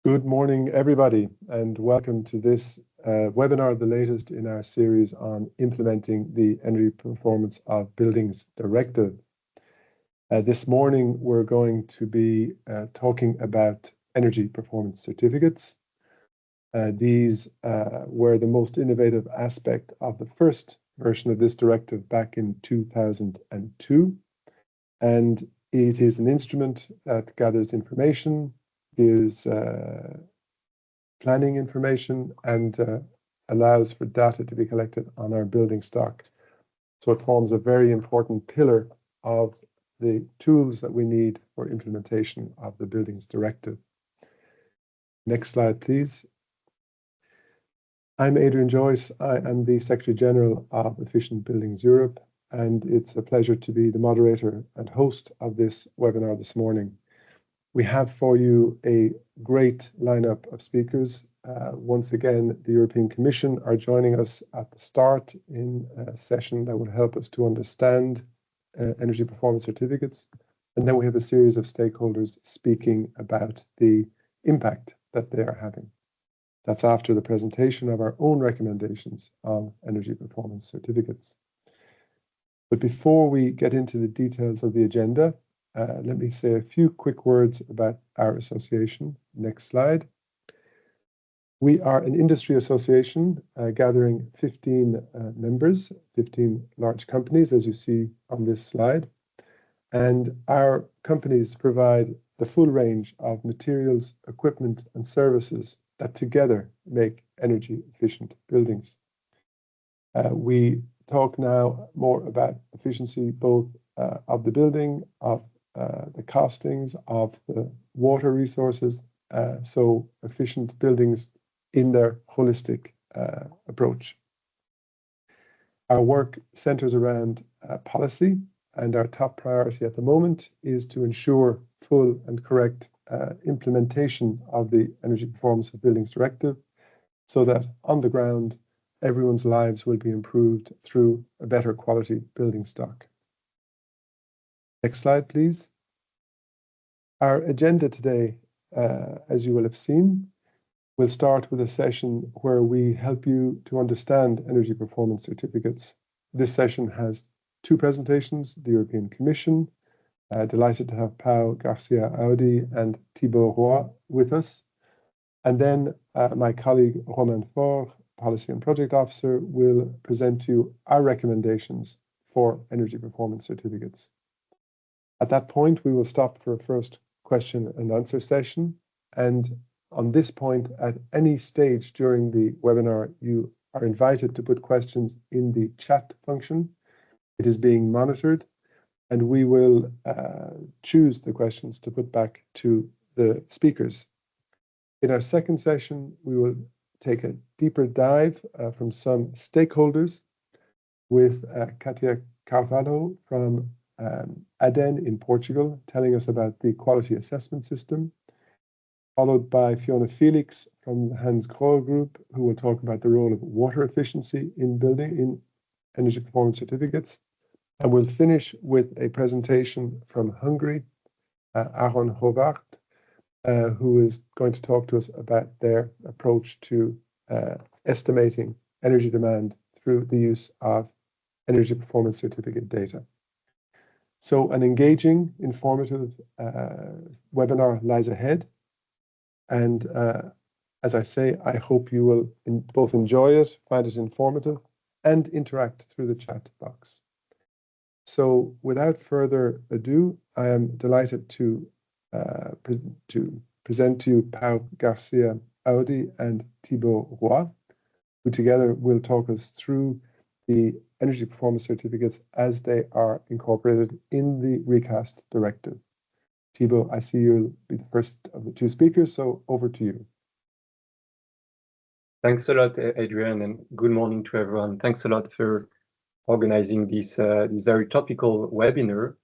Good morning, everybody, and welcome to this webinar, the latest in our series on implementing the Energy Performance of Buildings Directive. This morning, we're going to be talking about energy performance certificates. These were the most innovative aspect of the first version of this directive back in 2002, and it is an instrument that gathers information, gives planning information, and allows for data to be collected on our building stock. So it forms a very important pillar of the tools that we need for implementation of the Buildings Directive. Next slide, please. I'm Adrian Joyce. I am the Secretary General of Efficient Buildings Europe, and it's a pleasure to be the moderator and host of this webinar this morning. We have for you a great lineup of speakers. Once again, the European Commission are joining us at the start in a session that will help us to understand energy performance certificates. And then we have a series of stakeholders speaking about the impact that they are having. That's after the presentation of our own recommendations on energy performance certificates. But before we get into the details of the agenda, let me say a few quick words about our association. Next slide. We are an industry association gathering 15 members, 15 large companies, as you see on this slide. And our companies provide the full range of materials, equipment, and services that together make energy efficient buildings. We talk now more about efficiency, both of the building, of the costings, of the water resources, so efficient buildings in their holistic approach. Our work centers around policy, and our top priority at the moment is to ensure full and correct implementation of the Energy Performance of Buildings Directive, so that on the ground, everyone's lives will be improved through a better quality building stock. Next slide, please. Our agenda today, as you will have seen, will start with a session where we help you to understand energy performance certificates. This session has two presentations, the European Commission. Delighted to have Pau Garcia Audi and Thibault Roy with us. And then my colleague Romain Faure, Policy and Project Officer, will present to you our recommendations for energy performance certificates. At that point, we will stop for a first question and answer session. And on this point, at any stage during the webinar, you are invited to put questions in the chat function. It is being monitored, and we will choose the questions to put back to the speakers. In our second session, we will take a deeper dive from some stakeholders with Katia Carvalho from ADEN in Portugal, telling us about the quality assessment system, followed by Fiona Felix from the Hans Grohe Group, who will talk about the role of water efficiency in building in energy performance certificates. And we'll finish with a presentation from Hungary, Aaron Hovart, who is going to talk to us about their approach to estimating energy demand through the use of energy performance certificate data. So an engaging, informative webinar lies ahead. And as I say, I hope you will both enjoy it, find it informative, and interact through the chat box. So without further ado, I am delighted to present to you Pau Garcia Audi and Thibault Roy, who together will talk us through the energy performance certificates as they are incorporated in the recast directive. Thibault, I see you'll be the first of the two speakers, so over to you. Thanks a lot, Adrian, and good morning to everyone. Thanks a lot for organizing this very topical webinar.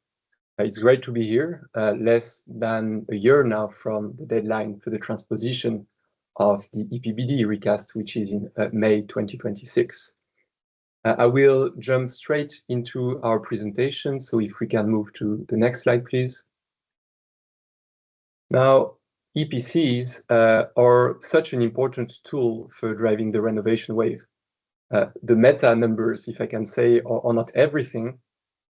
It's great to be here, less than a year now from the deadline for the transposition of the EPBD recast, which is in May 2026. I will jump straight into our presentation. So if we can move to the next slide, please. Now, EPCs are such an important tool for driving the renovation wave. The meta numbers, if I can say, are not everything,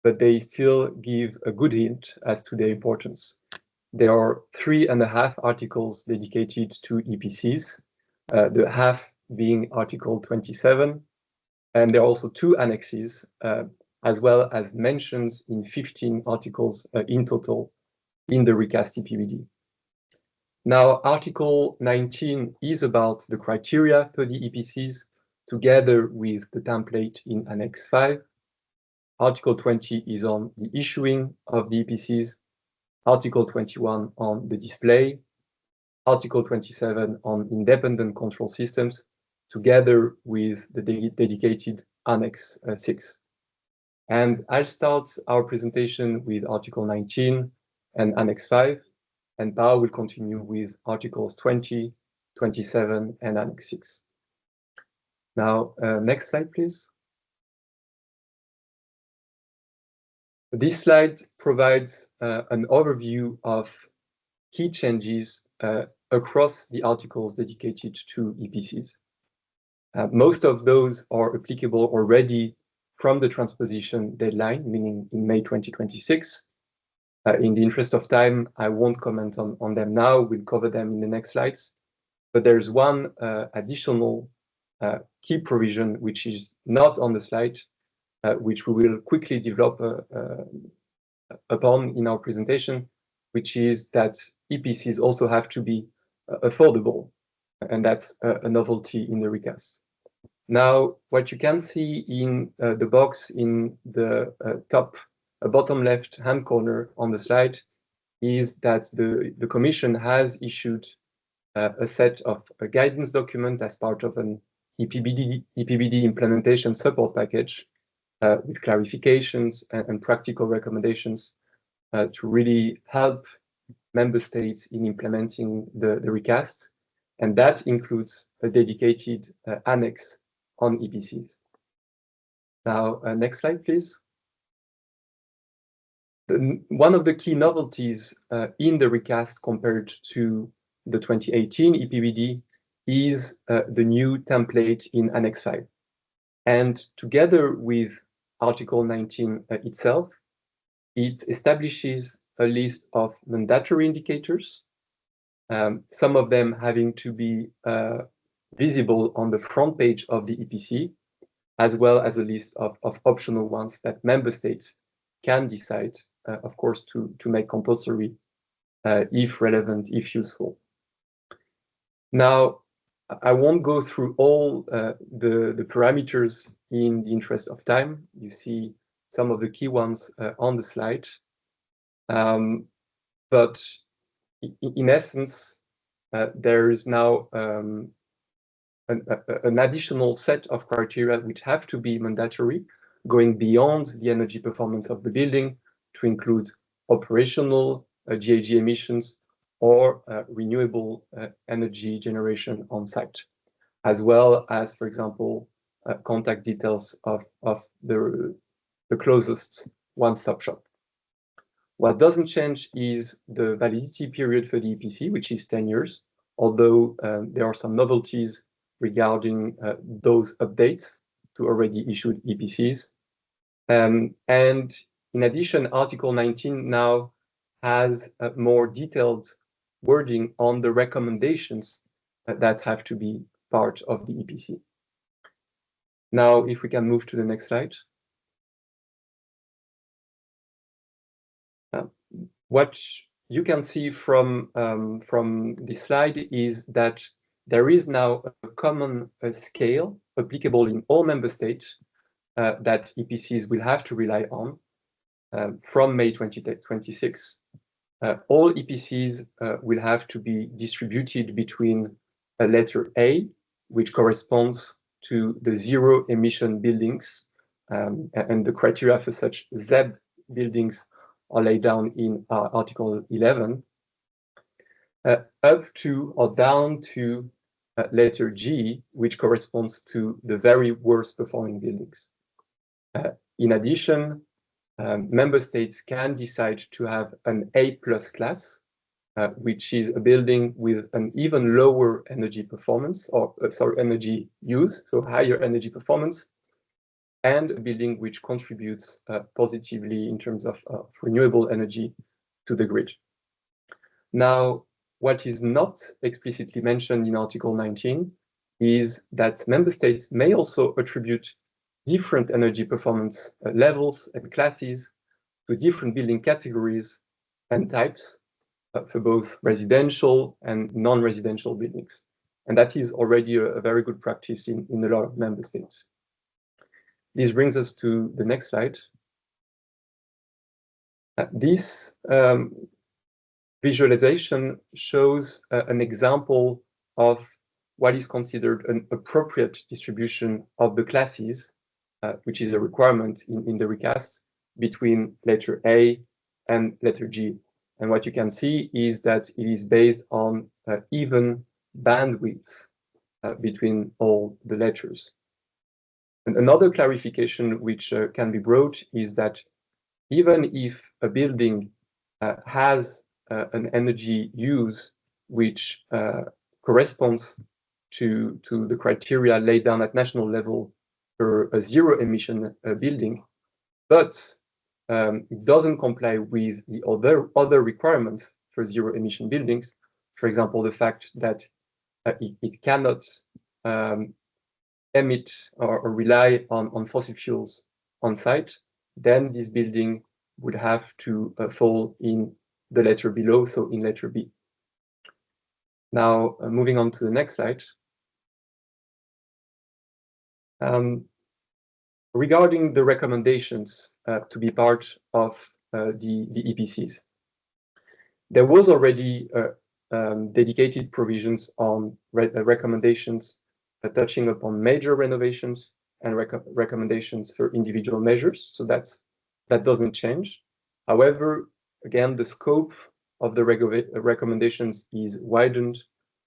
but they still give a good hint as to their importance. There are 3.5 articles dedicated to EPCs, the half being Article 27, and there are also 2 annexes, as well as mentions in 15 articles in total in the recast EPBD. Now, Article 19 is about the criteria for the EPCs, together with the template in Annex 5. Article 20 is on the issuing of the EPCs, Article 21 on the display, Article 27 on independent control systems, together with the dedicated Annex 6. And I'll start our presentation with Article 19 and Annex 5, and Pao will continue with Articles 20, 27, and Annex 6. Now, next slide, please. This slide provides an overview of key changes across the articles dedicated to EPCs. Most of those are applicable already from the transposition deadline, meaning in May 2026. In the interest of time, I won't comment on them now. We'll cover them in the next slides. But there's one additional key provision which is not on the slide, which we will quickly develop upon in our presentation, which is that EPCs also have to be affordable, and that's a novelty in the recast. Now, what you can see in the box in the bottom left-hand corner on the slide is that the Commission has issued a set of a guidance document as part of an EPBD implementation support package with clarifications and practical recommendations to really help member states in implementing the recast. And that includes a dedicated annex on EPCs. Now, next slide, please. One of the key novelties in the recast compared to the 2018 EPBD is the new template in Annex 5. And together with Article 19 itself, it establishes a list of mandatory indicators, some of them having to be visible on the front page of the EPC, as well as a list of optional ones that member states can decide, of course, to make compulsory if relevant, if useful. Now, I won't go through all the parameters in the interest of time. You see some of the key ones on the slide. But in essence, there is now an additional set of criteria which have to be mandatory, going beyond the energy performance of the building to include operational GHG emissions or renewable energy generation on site, as well as, for example, contact details of the closest one-stop shop. What doesn't change is the validity period for the EPC, which is 10 years, although there are some novelties regarding those updates to already issued EPCs. And in addition, Article 19 now has a more detailed wording on the recommendations that have to be part of the EPC. Now, if we can move to the next slide. What you can see from this slide is that there is now a common scale applicable in all member states that EPCs will have to rely on from May 2026. All EPCs will have to be distributed between a letter A, which corresponds to the zero emission buildings, and the criteria for such ZEB buildings are laid down in Article 11, up to or down to letter G, which corresponds to the very worst performing buildings. In addition, member states can decide to have an A+ class, which is a building with an even lower energy performance, or energy use, so higher energy performance, and a building which contributes positively in terms of renewable energy to the grid. Now, what is not explicitly mentioned in Article 19 is that member states may also attribute different energy performance levels and classes to different building categories and types for both residential and non-residential buildings. And that is already a very good practice in a lot of member states. This brings us to the next slide. This visualization shows an example of what is considered an appropriate distribution of the classes, which is a requirement in the recast, between letter A and letter G. And what you can see is that it is based on even bandwidths between all the letters. And another clarification which can be brought is that even if a building has an energy use which corresponds to the criteria laid down at national level for a zero emission building, but it doesn't comply with the other requirements for zero emission buildings. For example, the fact that it cannot emit or rely on fossil fuels on site, then this building would have to fall in the letter below, so in letter B. Now, moving on to the next slide. Regarding the recommendations to be part of the EPCs, there was already dedicated provisions on recommendations touching upon major renovations and recommendations for individual measures. So that doesn't change. However, again, the scope of the recommendations is widened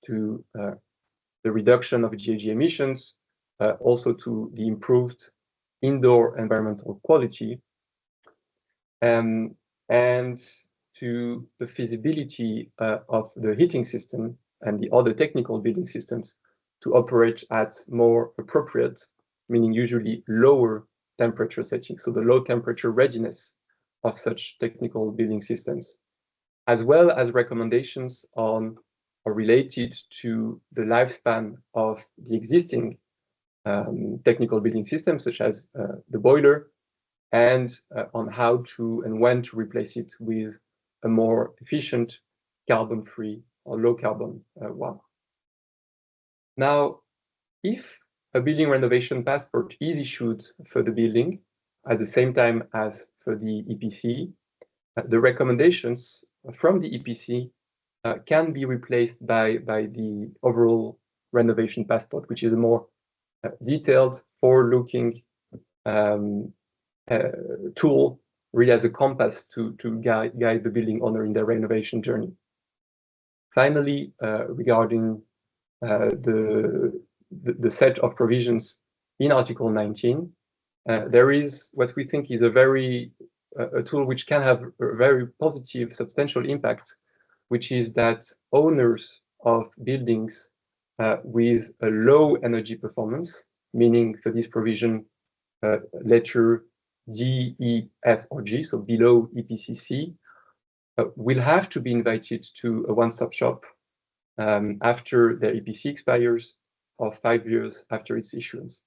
to the reduction of GHG emissions, also to the improved indoor environmental quality, and to the feasibility of the heating system and the other technical building systems to operate at more appropriate, meaning usually lower temperature settings, so the low temperature readiness of such technical building systems, as well as recommendations on or related to the lifespan of the existing technical building systems, such as the boiler, and on how to and when to replace it with a more efficient, carbon-free or low-carbon one. Now, if a building renovation passport is issued for the building at the same time as for the EPC, the recommendations from the EPC can be replaced by the overall renovation passport, which is a more detailed, forward-looking tool, really as a compass to guide the building owner in their renovation journey. Finally, regarding the set of provisions in Article 19, there is what we think is a tool which can have a very positive, substantial impact, which is that owners of buildings with a low energy performance, meaning for this provision, letter D, E, F, or G, so below EPCC, will have to be invited to a one-stop shop after their EPC expires or 5 years after its issuance,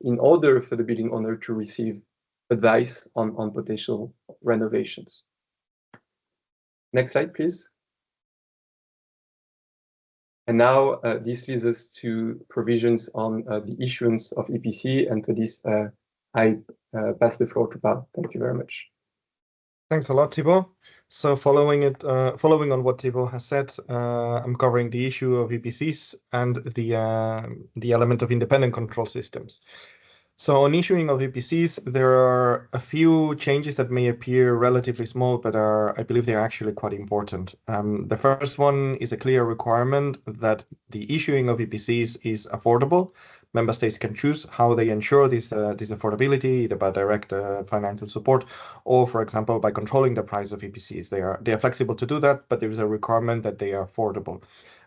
in order for the building owner to receive advice on potential renovations. Next slide, please. And now this leads us to provisions on the issuance of EPC, and for this I pass the floor to Paul. Thank you very much. Thanks a lot, Thibault. So following on what Thibault has said, I'm covering the issue of EPCs and the element of independent control systems. So on issuing of EPCs, there are a few changes that may appear relatively small, but I believe they're actually quite important. The first one is a clear requirement that the issuing of EPCs is affordable. Member states can choose how they ensure this affordability, either by direct financial support or, for example, by controlling the price of EPCs. They are flexible to do that, but there is a requirement that they are affordable.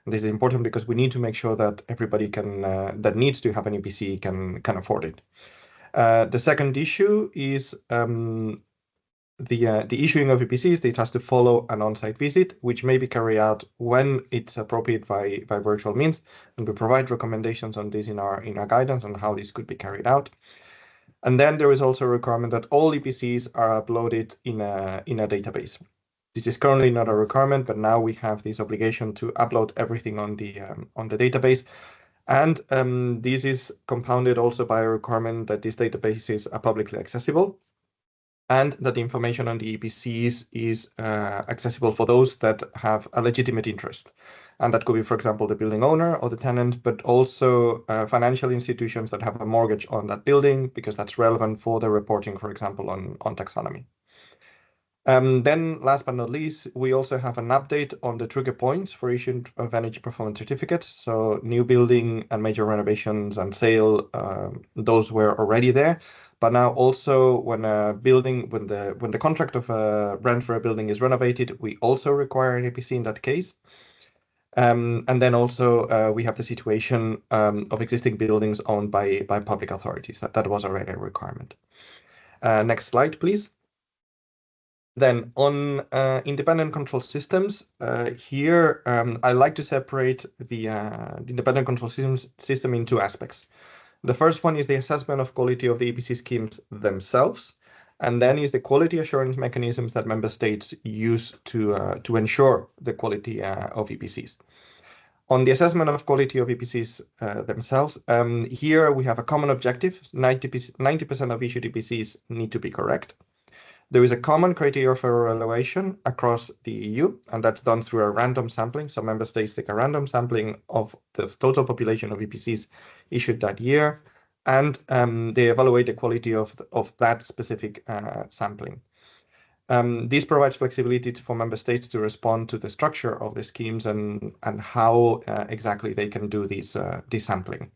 This is important because we need to make sure that everybody that needs to have an EPC can afford it. The second issue is the issuing of EPCs. It has to follow an on-site visit, which may be carried out when it's appropriate by virtual means, and we provide recommendations on this in our guidance on how this could be carried out. And then there is also a requirement that all EPCs are uploaded in a database. This is currently not a requirement, but now we have this obligation to upload everything on the database. And this is compounded also by a requirement that these databases are publicly accessible and that the information on the EPCs is accessible for those that have a legitimate interest. And that could be, for example, the building owner or the tenant, but also financial institutions that have a mortgage on that building, because that's relevant for the reporting, for example, on taxonomy. Then last but not least, we also have an update on the trigger points for issuing of energy performance certificates. So new building and major renovations and sale, those were already there. But now also when the contract of rent for a building is renovated, we also require an EPC in that case. And then also we have the situation of existing buildings owned by public authorities. That was already a requirement. Next slide, please. Then on independent control systems, here I like to separate the independent control system in two aspects. The first one is the assessment of quality of the EPC schemes themselves, and then is the quality assurance mechanisms that member states use to ensure the quality of EPCs. On the assessment of quality of EPCs themselves, here we have a common objective. 90% of issued EPCs need to be correct. There is a common criteria for evaluation across the EU, and that's done through a random sampling. So member states take a random sampling of the total population of EPCs issued that year, and they evaluate the quality of that specific sampling. This provides flexibility for member states to respond to the structure of the schemes and how exactly they can do this sampling.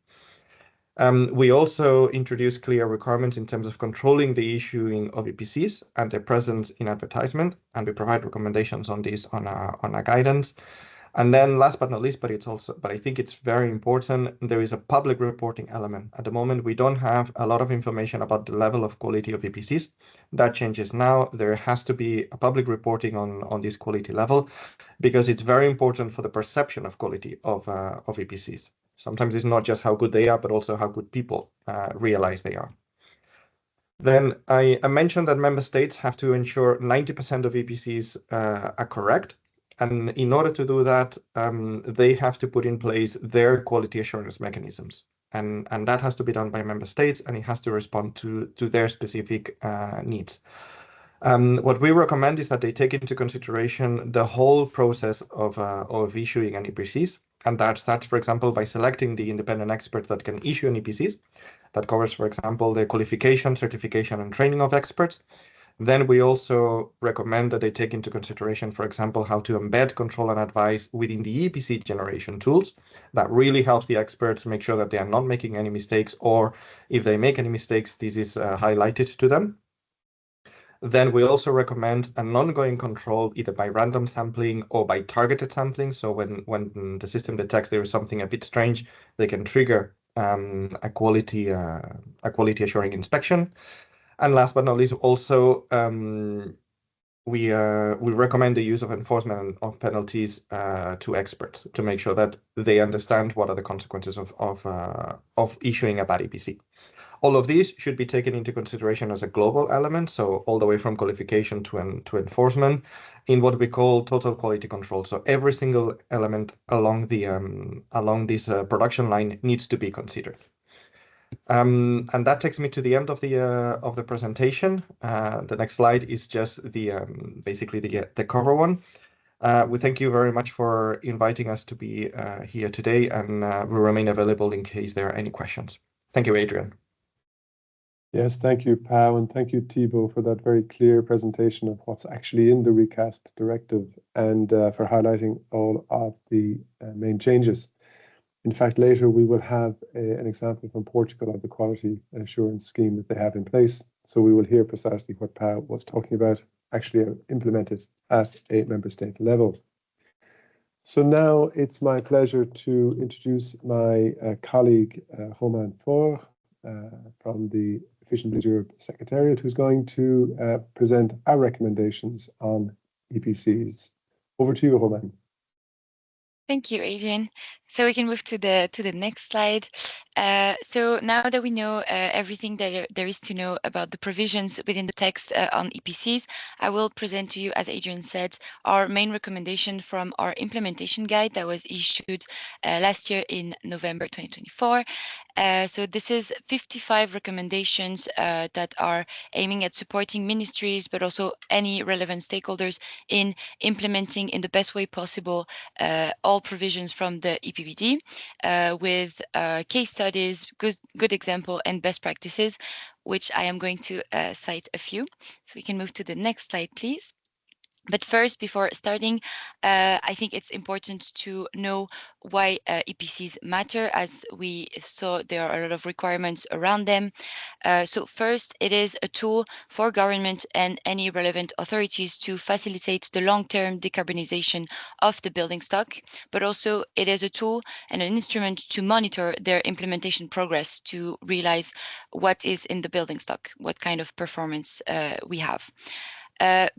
We also introduce clear requirements in terms of controlling the issuing of EPCs and their presence in advertisement, and we provide recommendations on this on our guidance. And then last but not least, but I think it's very important, there is a public reporting element. At the moment, we don't have a lot of information about the level of quality of EPCs. That changes now. There has to be a public reporting on this quality level, because it's very important for the perception of quality of EPCs. Sometimes it's not just how good they are, but also how good people realize they are. Then I mentioned that member states have to ensure 90% of EPCs are correct. And in order to do that, they have to put in place their quality assurance mechanisms. And that has to be done by member states, and it has to respond to their specific needs. What we recommend is that they take into consideration the whole process of issuing an EPCs. And that starts, for example, by selecting the independent expert that can issue an EPCs. That covers, for example, the qualification, certification, and training of experts. Then we also recommend that they take into consideration, for example, how to embed control and advice within the EPC generation tools. That really helps the experts make sure that they are not making any mistakes, or if they make any mistakes, this is highlighted to them. Then we also recommend an ongoing control, either by random sampling or by targeted sampling. So when the system detects there is something a bit strange, they can trigger a quality assuring inspection. And last but not least, also we recommend the use of enforcement of penalties to experts to make sure that they understand what are the consequences of issuing a bad EPC. All of these should be taken into consideration as a global element, so all the way from qualification to enforcement, in what we call total quality control. So every single element along this production line needs to be considered. And that takes me to the end of the presentation. The next slide is just basically the cover one. We thank you very much for inviting us to be here today, and we remain available in case there are any questions. Thank you, Adrian. Yes, thank you, Pau, and thank you, Thibaut, for that very clear presentation of what's actually in the recast directive and for highlighting all of the main changes. In fact, later we will have an example from Portugal of the quality assurance scheme that they have in place. So we will hear precisely what Pau was talking about actually implemented at a member state level. So now it's my pleasure to introduce my colleague, Romain Faure, from the Efficient Buildings Europe Secretariat, who's going to present our recommendations on EPCs. Over to you, Romain. Thank you, Adrian. So we can move to the next slide. So now that we know everything that there is to know about the provisions within the text on EPCs, I will present to you, as Adrian said, our main recommendation from our implementation guide that was issued last year in November 2024. So this is 55 recommendations that are aiming at supporting ministries, but also any relevant stakeholders in implementing in the best way possible all provisions from the EPBD with case studies, good example, and best practices, which I am going to cite a few. So we can move to the next slide, please. But first, before starting, I think it's important to know why EPCs matter. As we saw, there are a lot of requirements around them. So first, it is a tool for government and any relevant authorities to facilitate the long-term decarbonization of the building stock, but also it is a tool and an instrument to monitor their implementation progress to realize what is in the building stock, what kind of performance we have.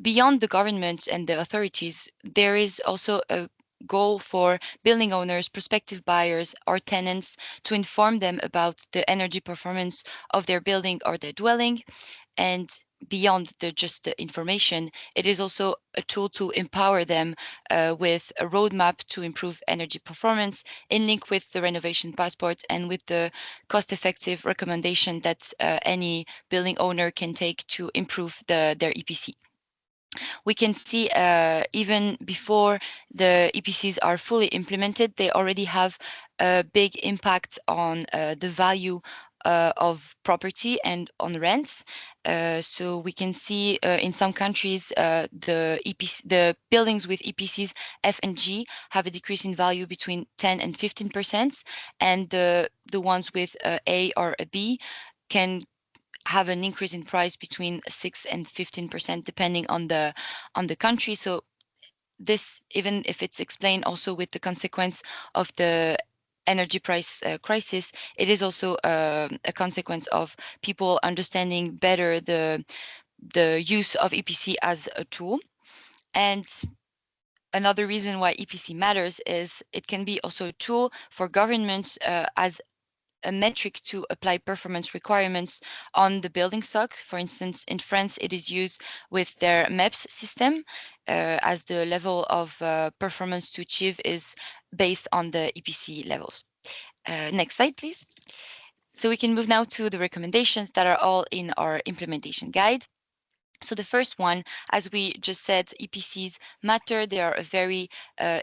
Beyond the government and the authorities, there is also a goal for building owners, prospective buyers, or tenants to inform them about the energy performance of their building or their dwelling. And beyond just the information, it is also a tool to empower them with a roadmap to improve energy performance in link with the renovation passport and with the cost-effective recommendation that any building owner can take to improve their EPC. We can see even before the EPCs are fully implemented, they already have a big impact on the value of property and on rents. So we can see in some countries the buildings with EPCs F and G have a decrease in value between 10 and 15%, and the ones with A or a B can have an increase in price between 6 and 15%, depending on the country. So this, even if it's explained also with the consequence of the energy price crisis, it is also a consequence of people understanding better the use of EPC as a tool. And another reason why EPC matters is it can be also a tool for governments as a metric to apply performance requirements on the building stock. For instance, in France, it is used with their MEPS system as the level of performance to achieve is based on the EPC levels. Next slide, please. So we can move now to the recommendations that are all in our implementation guide. So the first one, as we just said, EPCs matter. They are a very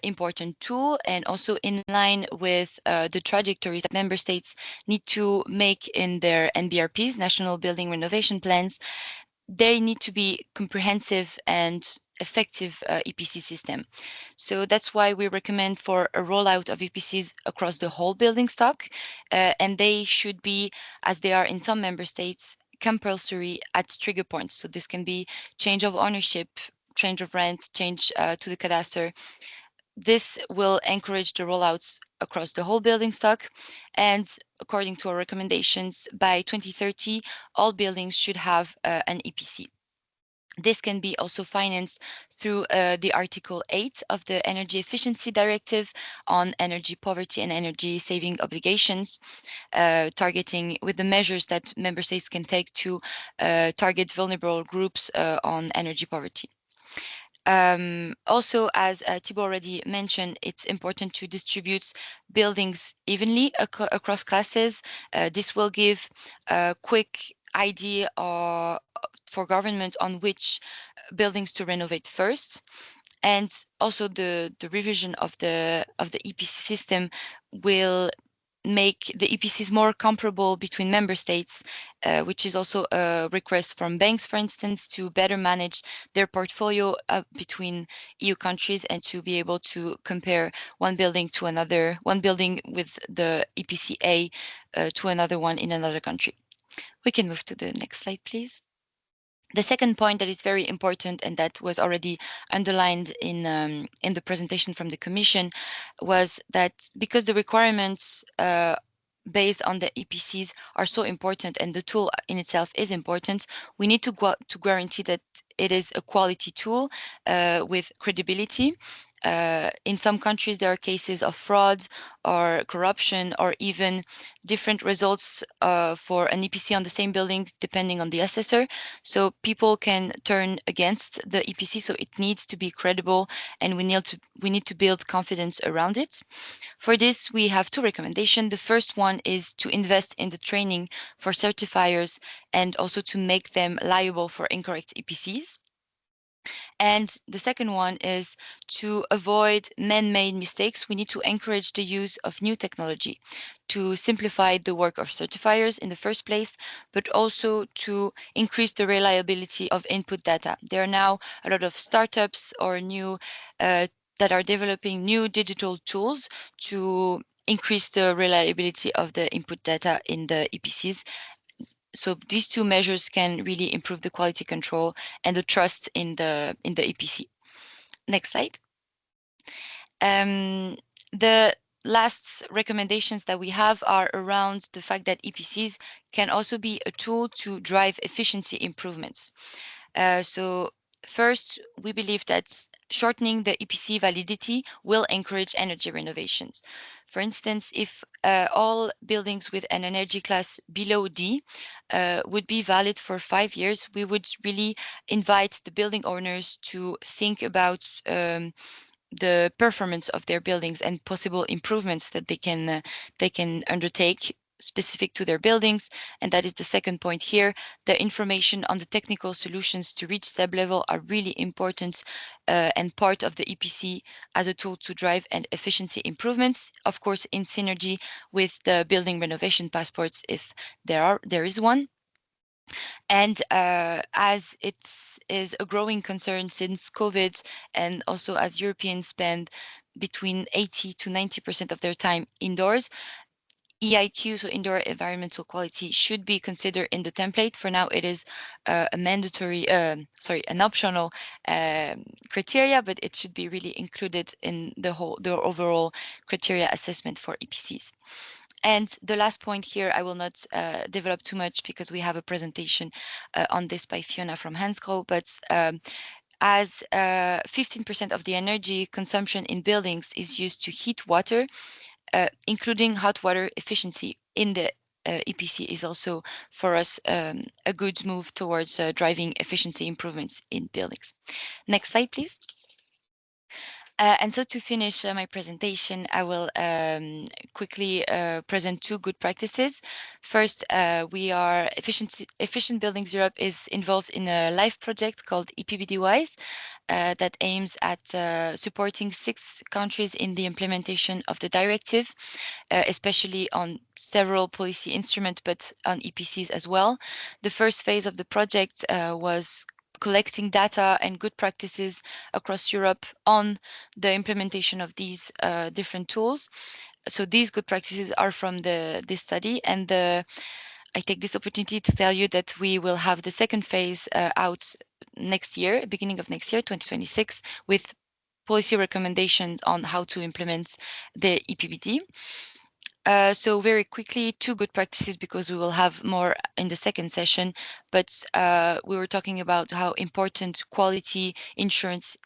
important tool and also in line with the trajectories that member states need to make in their NBRPs, National Building Renovation Plans. They need to be comprehensive and effective EPC system. So that's why we recommend for a rollout of EPCs across the whole building stock, and they should be, as they are in some member states, compulsory at trigger points. So this can be change of ownership, change of rent, change to the cadastre. This will encourage the rollouts across the whole building stock. And according to our recommendations, by 2030, all buildings should have an EPC. This can be also financed through the Article 8 of the Energy Efficiency Directive on energy poverty and energy saving obligations, targeting with the measures that member states can take to target vulnerable groups on energy poverty. Also, as Thibaut already mentioned, it's important to distribute buildings evenly across classes. This will give a quick idea for government on which buildings to renovate first. And also the revision of the EPC system will make the EPCs more comparable between member states, which is also a request from banks, for instance, to better manage their portfolio between EU countries and to be able to compare one building to another, one building with the EPCA to another one in another country. We can move to the next slide, please. The second point that is very important and that was already underlined in the presentation from the Commission was that because the requirements based on the EPCs are so important and the tool in itself is important, we need to guarantee that it is a quality tool with credibility. In some countries, there are cases of fraud or corruption or even different results for an EPC on the same building depending on the assessor. So people can turn against the EPC, so it needs to be credible and we need to build confidence around it. For this, we have two recommendations. The first one is to invest in the training for certifiers and also to make them liable for incorrect EPCs. And the second one is to avoid man-made mistakes. We need to encourage the use of new technology to simplify the work of certifiers in the first place, but also to increase the reliability of input data. There are now a lot of startups or new that are developing new digital tools to increase the reliability of the input data in the EPCs. So these two measures can really improve the quality control and the trust in the EPC. Next slide. The last recommendations that we have are around the fact that EPCs can also be a tool to drive efficiency improvements. So first, we believe that shortening the EPC validity will encourage energy renovations. For instance, if all buildings with an energy class below D would be valid for 5 years, we would really invite the building owners to think about the performance of their buildings and possible improvements that they can undertake specific to their buildings. And that is the second point here. The information on the technical solutions to reach STEB level are really important and part of the EPC as a tool to drive and efficiency improvements, of course, in synergy with the building renovation passports if there is one. And as it is a growing concern since COVID, and also as Europeans spend between 80 to 90% of their time indoors, EIQ, so indoor environmental quality, should be considered in the template. For now, it is a mandatory, an optional criteria, but it should be really included in the overall criteria assessment for EPCs. And the last point here, I will not develop too much because we have a presentation on this by Fiona from Hansgrohe, but as 15% of the energy consumption in buildings is used to heat water, including hot water efficiency in the EPC is also for us a good move towards driving efficiency improvements in buildings. Next slide, please. And so to finish my presentation, I will quickly present two good practices. First, Efficient Buildings Europe is involved in a live project called EPBD WISE that aims at supporting 6 countries in the implementation of the directive, especially on several policy instruments, but on EPCs as well. The first phase of the project was collecting data and good practices across Europe on the implementation of these different tools. So these good practices are from this study, and I take this opportunity to tell you that we will have the second phase out next year, beginning of next year, 2026, with policy recommendations on how to implement the EPBD. So very quickly, 2 good practices because we will have more in the second session, but we were talking about how important quality assurance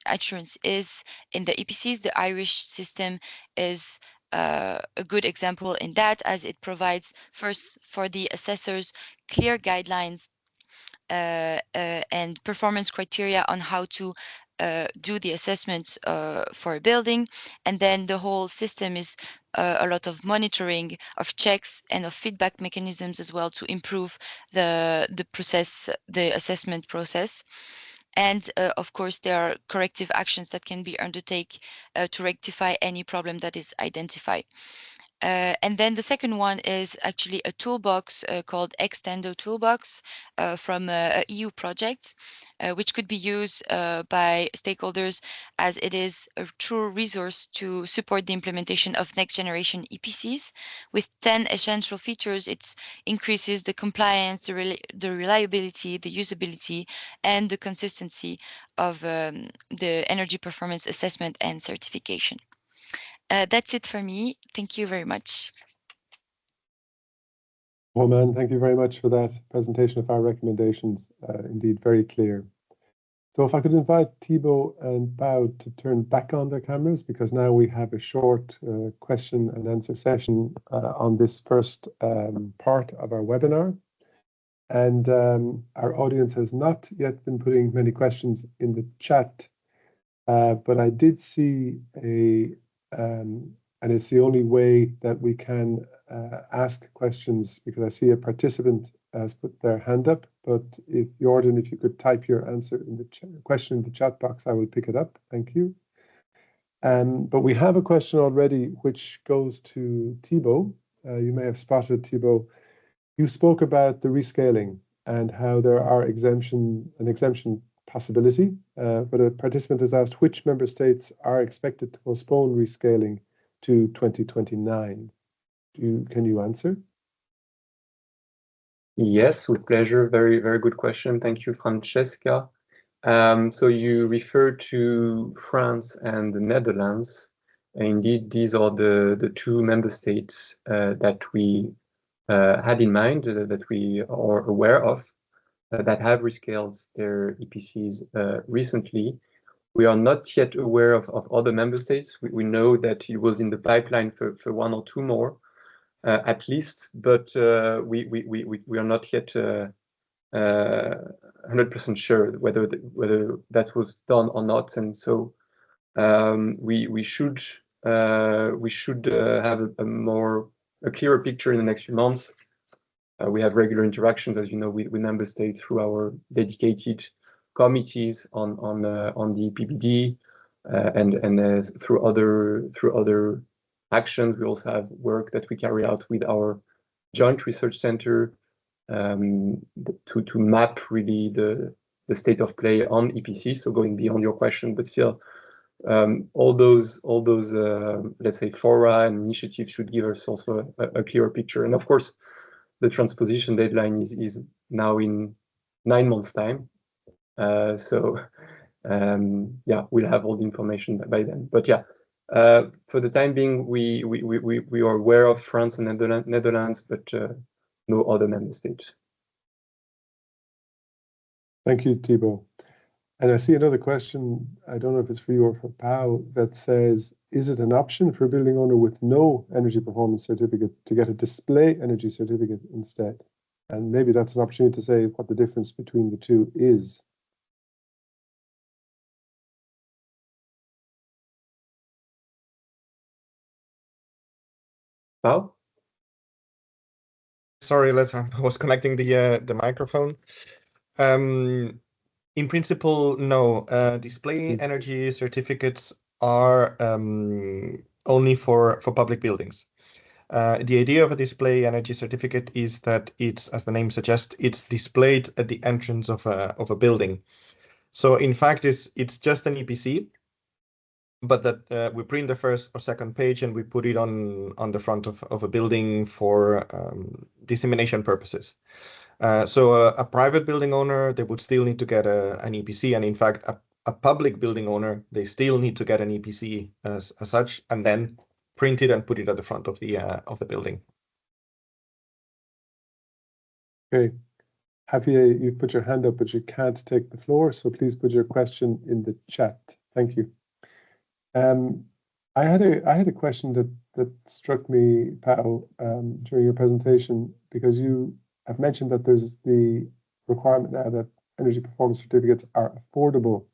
is in the EPCs. The Irish system is a good example in that, as it provides first for the assessors clear guidelines and performance criteria on how to do the assessments for a building, and then the whole system is a lot of monitoring of checks and of feedback mechanisms as well to improve the assessment process. And of course, there are corrective actions that can be undertaken to rectify any problem that is identified. And then the second one is actually a toolbox called Extendo Toolbox from a EU project, which could be used by stakeholders as it is a true resource to support the implementation of next generation EPCs. With 10 essential features, it increases the compliance, the reliability, the usability, and the consistency of the energy performance assessment and certification. That's it for me. Thank you very much. Romain, thank you very much for that presentation of our recommendations. Indeed, very clear. So if I could invite Thibaut and Pao to turn back on their cameras, because now we have a short question and answer session on this first part of our webinar. And our audience has not yet been putting many questions in the chat, but I did see and it's the only way that we can ask questions, because I see a participant has put their hand up. But if Jordan, if you could type your answer in the question in the chat box, I will pick it up. Thank you. But we have a question already, which goes to Thibaut. You may have spotted, Thibaut. You spoke about the rescaling and how there are an exemption possibility, but a participant has asked which member states are expected to postpone rescaling to 2029. Can you answer? Yes, with pleasure. Very, very good question. Thank you, Francesca. So you referred to France and the Netherlands. Indeed, these are the two member states that we had in mind, that we are aware of, that have rescaled their EPCs recently. We are not yet aware of other member states. We know that it was in the pipeline for one or two more, at least, but we are not yet 100% sure whether that was done or not. And so we should have a clearer picture in the next few months. We have regular interactions, as you know, with member states through our dedicated committees on the EPBD and through other actions. We also have work that we carry out with our joint research center to map really the state of play on EPC. So going beyond your question, but still, all those let's say fora and initiatives should give us also a clearer picture. And of course, the transposition deadline is now in 9 months' time. So yeah, we'll have all the information by then. But yeah, for the time being, we are aware of France and Netherlands, but no other member states. Thank you, Thibaut. And I see another question, I don't know if it's for you or for Pao, that says, is it an option for a building owner with no energy performance certificate to get a display energy certificate instead? And maybe that's an opportunity to say what the difference between the two is. Pao? Sorry, I was connecting the microphone. In principle, no. Display energy certificates are only for public buildings. The idea of a display energy certificate is that it's, as the name suggests, it's displayed at the entrance of a building. So in fact, it's just an EPC, but that we print the first or second page and we put it on the front of a building for dissemination purposes. So a private building owner, they would still need to get an EPC, and in fact, a public building owner, they still need to get an EPC as such, and then print it and put it at the front of the building. Okay, Javier, you put your hand up, but you can't take the floor, so please put your question in the chat. Thank you. I had a question that struck me, Pao, during your presentation, because you have mentioned that there's the requirement now that energy performance certificates are affordable.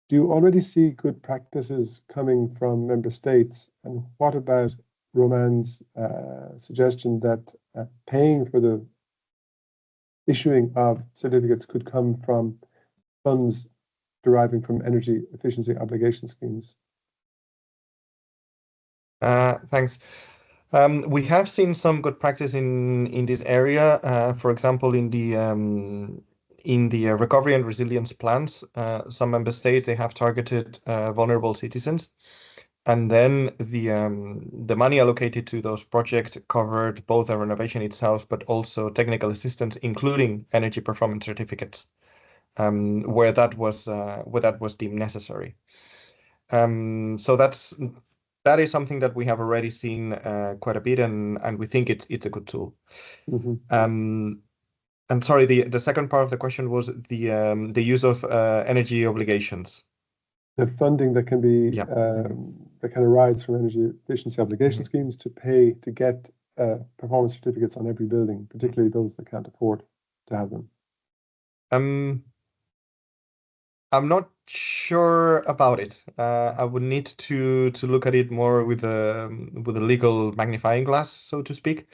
Do you already see good practices coming from member states? And what about Romain's suggestion that paying for the issuing of certificates could come from funds deriving from energy efficiency obligation schemes? Thanks. We have seen some good practice in this area. For example, in the recovery and resilience plans, some member states they have targeted vulnerable citizens, and then the money allocated to those projects covered both the renovation itself, but also technical assistance, including energy performance certificates, where that was deemed necessary. So that is something that we have already seen quite a bit, and we think it's a good tool. And sorry, the second part of the question was the use of energy obligations. The funding that can be Yeah. that can arise from energy efficiency obligation schemes to pay to get performance certificates on every building, particularly those that can't afford to have them. I'm not sure about it. I would need to look at it more with a legal magnifying glass, so to speak.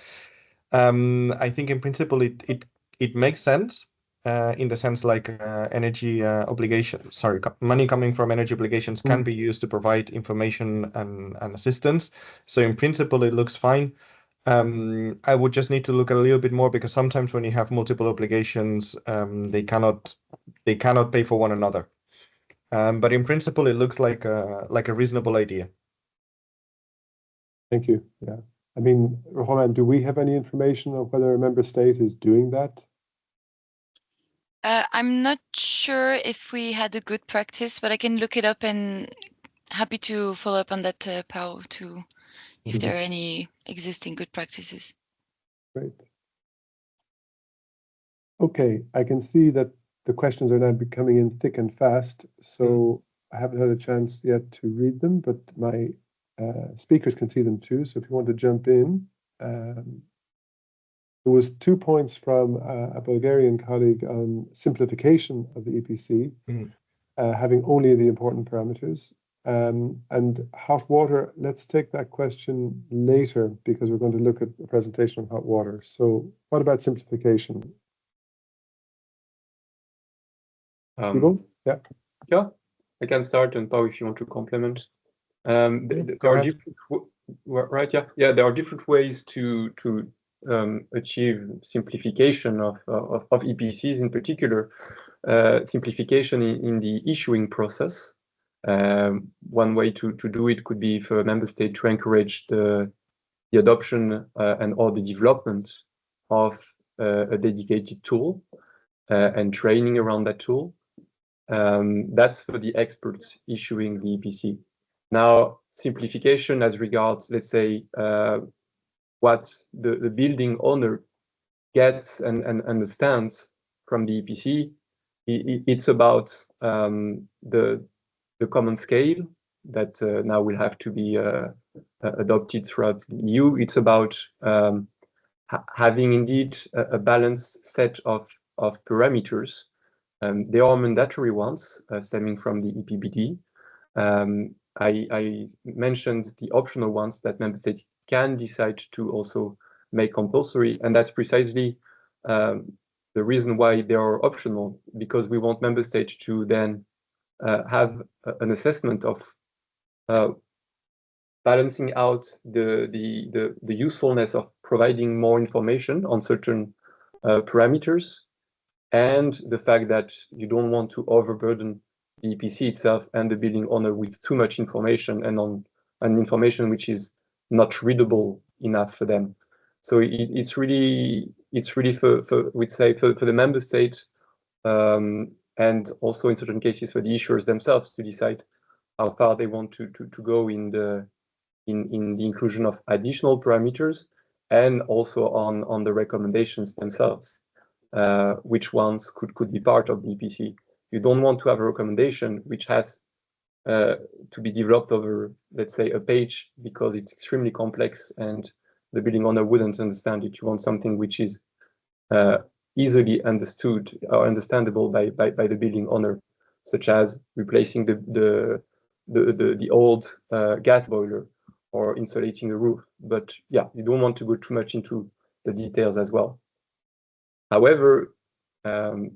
I think in principle it makes sense in the sense like energy money coming from energy obligations can be used to provide information and assistance. So in principle it looks fine. I would just need to look a little bit more, because sometimes when you have multiple obligations, they cannot pay for one another. But in principle, it looks like a reasonable idea. Thank you. Yeah. I mean, Roland, do we have any information on whether a member state is doing that? I'm not sure if we had a good practice, but I can look it up, and happy to follow up on that, Pao, too, if there are any existing good practices. Great. Okay, I can see that the questions are now coming in thick and fast, so I haven't had a chance yet to read them, but my speakers can see them too. So if you want to jump in, there was 2 points from a Bulgarian colleague on simplification of the EPC, having only the important parameters. And hot water, let's take that question later, because we're going to look at a presentation on hot water. So what about simplification? Yeah. Yeah, I can start, and Pao, if you want to complement. There are different, right? Yeah. There are different ways to achieve simplification of EPCs, in particular, simplification in the issuing process. One way to do it could be for a member state to encourage the adoption or the development of a dedicated tool and training around that tool. That's for the experts issuing the EPC. Now, simplification as regards, let's say, what the building owner gets and understands from the EPC, it's about the common scale that now will have to be adopted throughout the EU. It's about having indeed a balanced set of parameters. There are mandatory ones stemming from the EPBD. I mentioned the optional ones that member states can decide to also make compulsory, and that's precisely the reason why they are optional, because we want member states to then have an assessment of balancing out the usefulness of providing more information on certain parameters, and the fact that you don't want to overburden the EPC itself and the building owner with too much information and information which is not readable enough for them. So it's really for we'd say for the member state, and also in certain cases for the issuers themselves to decide how far they want to go in the inclusion of additional parameters, and also on the recommendations themselves. Which ones could be part of the EPC. You don't want to have a recommendation which has to be developed over, let's say, a page, because it's extremely complex and the building owner wouldn't understand it. You want something which is easily understood or understandable by the building owner, such as replacing the old gas boiler or insulating the roof. But yeah, you don't want to go too much into the details as well. However,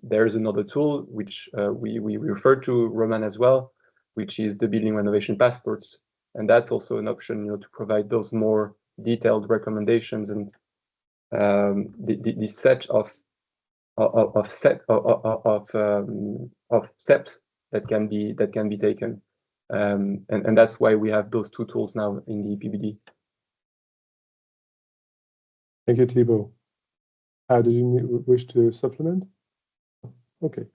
there's another tool which we refer to, Roman, as well, which is the building renovation passports, and that's also an option, to provide those more detailed recommendations and the set of steps that can be taken, and that's why we have those two tools now in the EPBD. Thank you, Thibaut. Did you wish to supplement? Okay,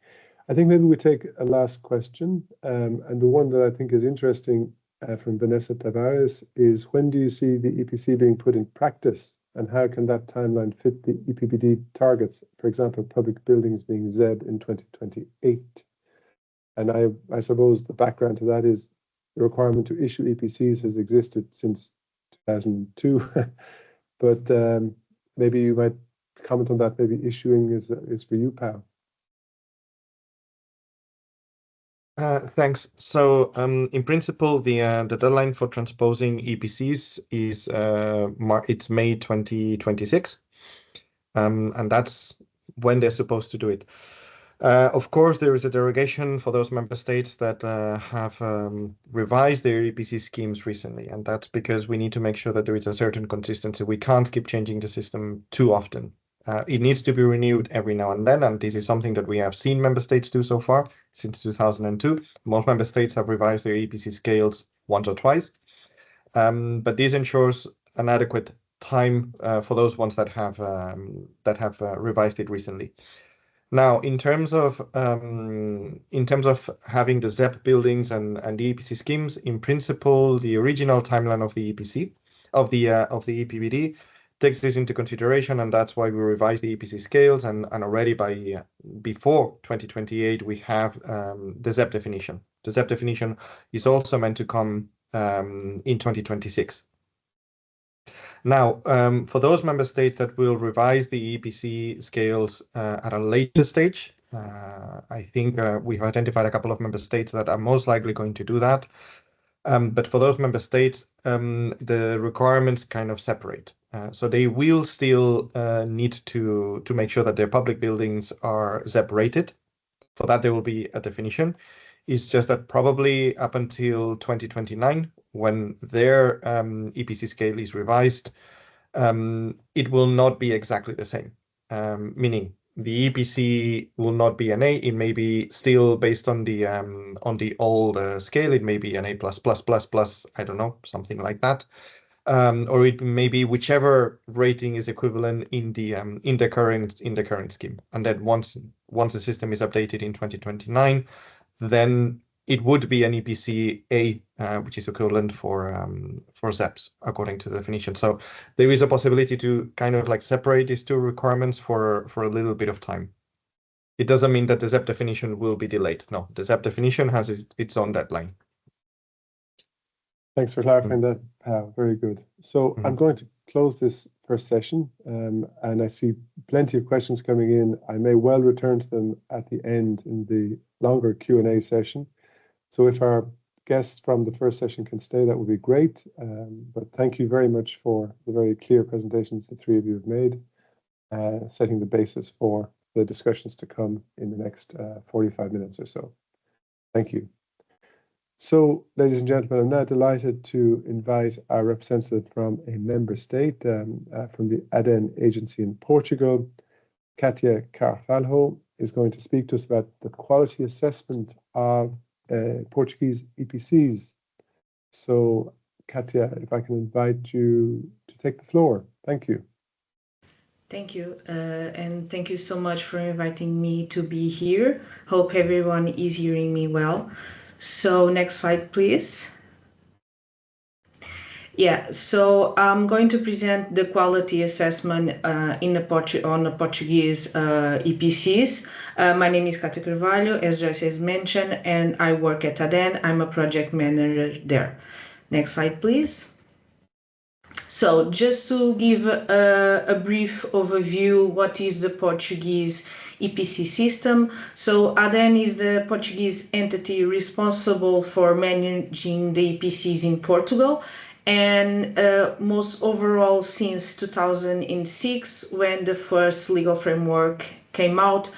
I think maybe we take a last question, and the one that I think is interesting from Vanessa Tavares is, when do you see the EPC being put in practice, and how can that timeline fit the EPBD targets, for example, public buildings being Z in 2028? And I suppose the background to that is the requirement to issue EPCs has existed since 2002, but maybe you might comment on that. Maybe issuing is for you, Pao. Thanks. So in principle, the deadline for transposing EPCs is it's May 2026, and that's when they're supposed to do it. Of course, there is a derogation for those member states that have revised their EPC schemes recently, and that's because we need to make sure that there is a certain consistency. We can't keep changing the system too often. It needs to be renewed every now and then, and this is something that we have seen member states do so far since 2002. Most member states have revised their EPC scales once or twice, but this ensures an adequate time for those ones that have revised it recently. Now, in terms of having the ZEP buildings and the EPC schemes, in principle, the original timeline of the EPC of the EPBD takes this into consideration, and that's why we revise the EPC scales, and already before 2028 we have the ZEP definition. The ZEP definition is also meant to come in 2026. Now, for those member states that will revise the EPC scales at a later stage, I think we've identified a couple of member states that are most likely going to do that. But for those member states, the requirements kind of separate. So they will still need to make sure that their public buildings are ZEP rated. For that, there will be a definition. It's just that probably up until 2029, when their EPC scale is revised, it will not be exactly the same. Meaning the EPC will not be an A. It may be still based on the old scale. It may be an A++++, I don't know, something like that. Or it may be whichever rating is equivalent in the current scheme. And then once the system is updated in 2029, then it would be an EPC A, which is equivalent for ZEPs according to the definition. So there is a possibility to kind of like separate these two requirements for a little bit of time. It doesn't mean that the ZEP definition will be delayed. No, the ZEP definition has its own deadline. Thanks for clarifying that, Pao. Very good. So I'm going to close this first session, and I see plenty of questions coming in. I may well return to them at the end in the longer Q&A session. So if our guests from the first session can stay, that would be great. But thank you very much for the very clear presentations the three of you have made, setting the basis for the discussions to come in the next 45 minutes or so. Thank you. So, ladies and gentlemen, I'm now delighted to invite our representative from a member state, from the ADEN agency in Portugal. Katia Carvalho is going to speak to us about the quality assessment of Portuguese EPCs. So, Katia, if I can invite you to take the floor. Thank you. Thank you, and thank you so much for inviting me to be here. Hope everyone is hearing me well. So next slide, please. Yeah, so I'm going to present the quality assessment on the Portuguese EPCs. My name is Katia Carvalho, as Joyce has mentioned, and I work at ADEN. I'm a project manager there. Next slide, please. So just to give a brief overview, what is the Portuguese EPC system? So ADEN is the Portuguese entity responsible for managing the EPCs in Portugal, and most overall since 2006, when the first legal framework came out.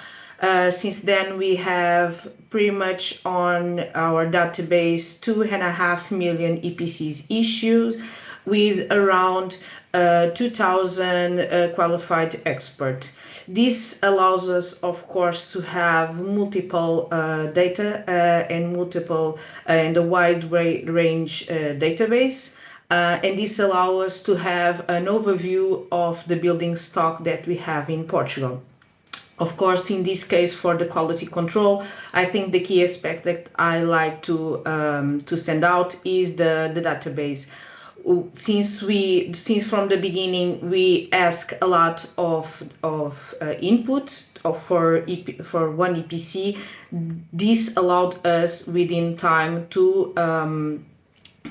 Since then, we have pretty much on our database 2.5 million EPCs issued, with around 2,000 qualified experts. This allows us, of course, to have multiple data and multiple and a wide range database. And this allows us to have an overview of the building stock that we have in Portugal. Of course, in this case, for the quality control, I think the key aspect that I like to stand out is the database. Since from the beginning we ask a lot of inputs for one EPC, this allowed us within time to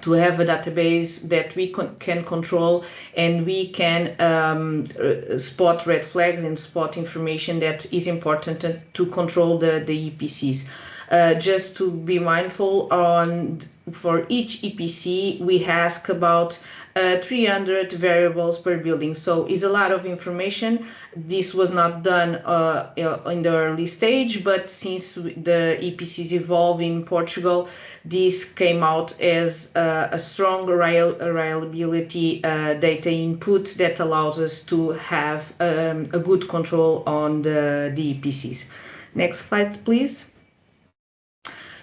have a database that we can control, and we can spot red flags and spot information that is important to control the EPCs. Just to be mindful for each EPC, we ask about 300 variables per building. So it's a lot of information. This was not done in the early stage, but since the EPCs evolve in Portugal, this came out as a strong reliability data input that allows us to have a good control on the EPCs. Next slide, please.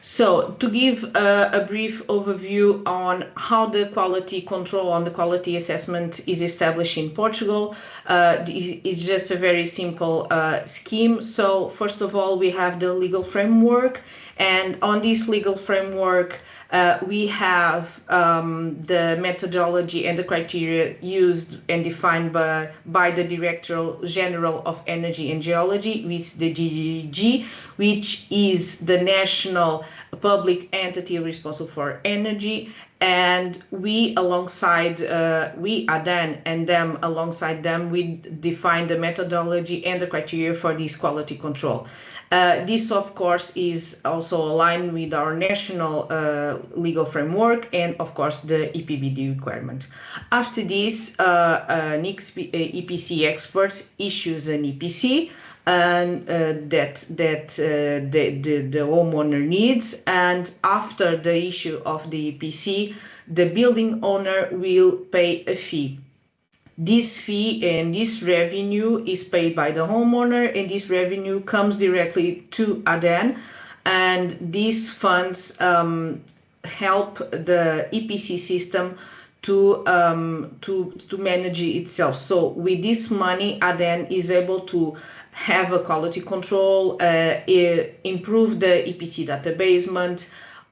So to give a brief overview on how the quality control on the quality assessment is established in Portugal, it's just a very simple scheme. So first of all, we have the legal framework, and on this legal framework, we have the methodology and the criteria used and defined by the Director General of Energy and Geology, with the DGG, which is the national public entity responsible for energy. And we alongside, we ADAN and them alongside them, we define the methodology and the criteria for this quality control. This, of course, is also aligned with our national legal framework and, of course, the EPBD requirement. After this, an EPC expert issues an EPC and that the homeowner needs, and after the issue of the EPC, the building owner will pay a fee. This fee and this revenue is paid by the homeowner, and this revenue comes directly to ADAN, and these funds help the EPC system to manage itself. So with this money, ADAN is able to have a quality control, improve the EPC database,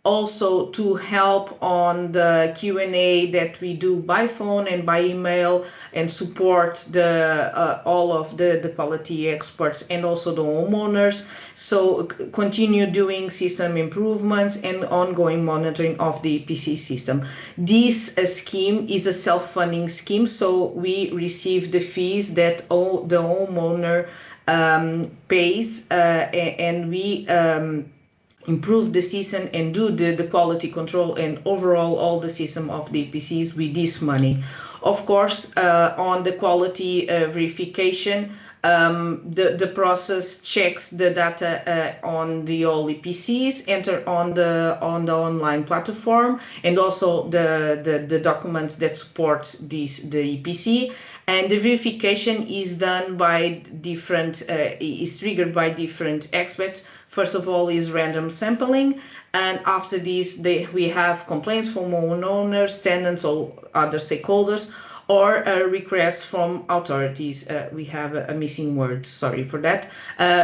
also to help on the Q&A that we do by phone and by email, and support all of the quality experts and also the homeowners. So continue doing system improvements and ongoing monitoring of the EPC system. This scheme is a self-funding scheme, so we receive the fees that the homeowner pays, and we improve the system and do the quality control and overall all the system of the EPCs with this money. Of course, on the quality verification, the process checks the data on the all EPCs, enter on the online platform, and also the documents that support the EPC. And the verification is done by different, is triggered by different experts. First of all is random sampling, and after this we have complaints from owners, tenants, or other stakeholders, or a request from authorities. We have a missing word, sorry for that.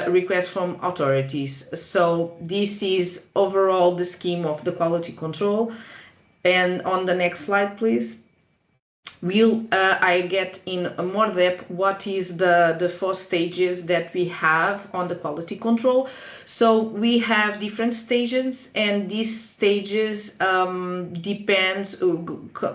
Request from authorities. So this is overall the scheme of the quality control. And on the next slide, please. I get in more depth what is the 4 stages that we have on the quality control. So we have different stages, and these stages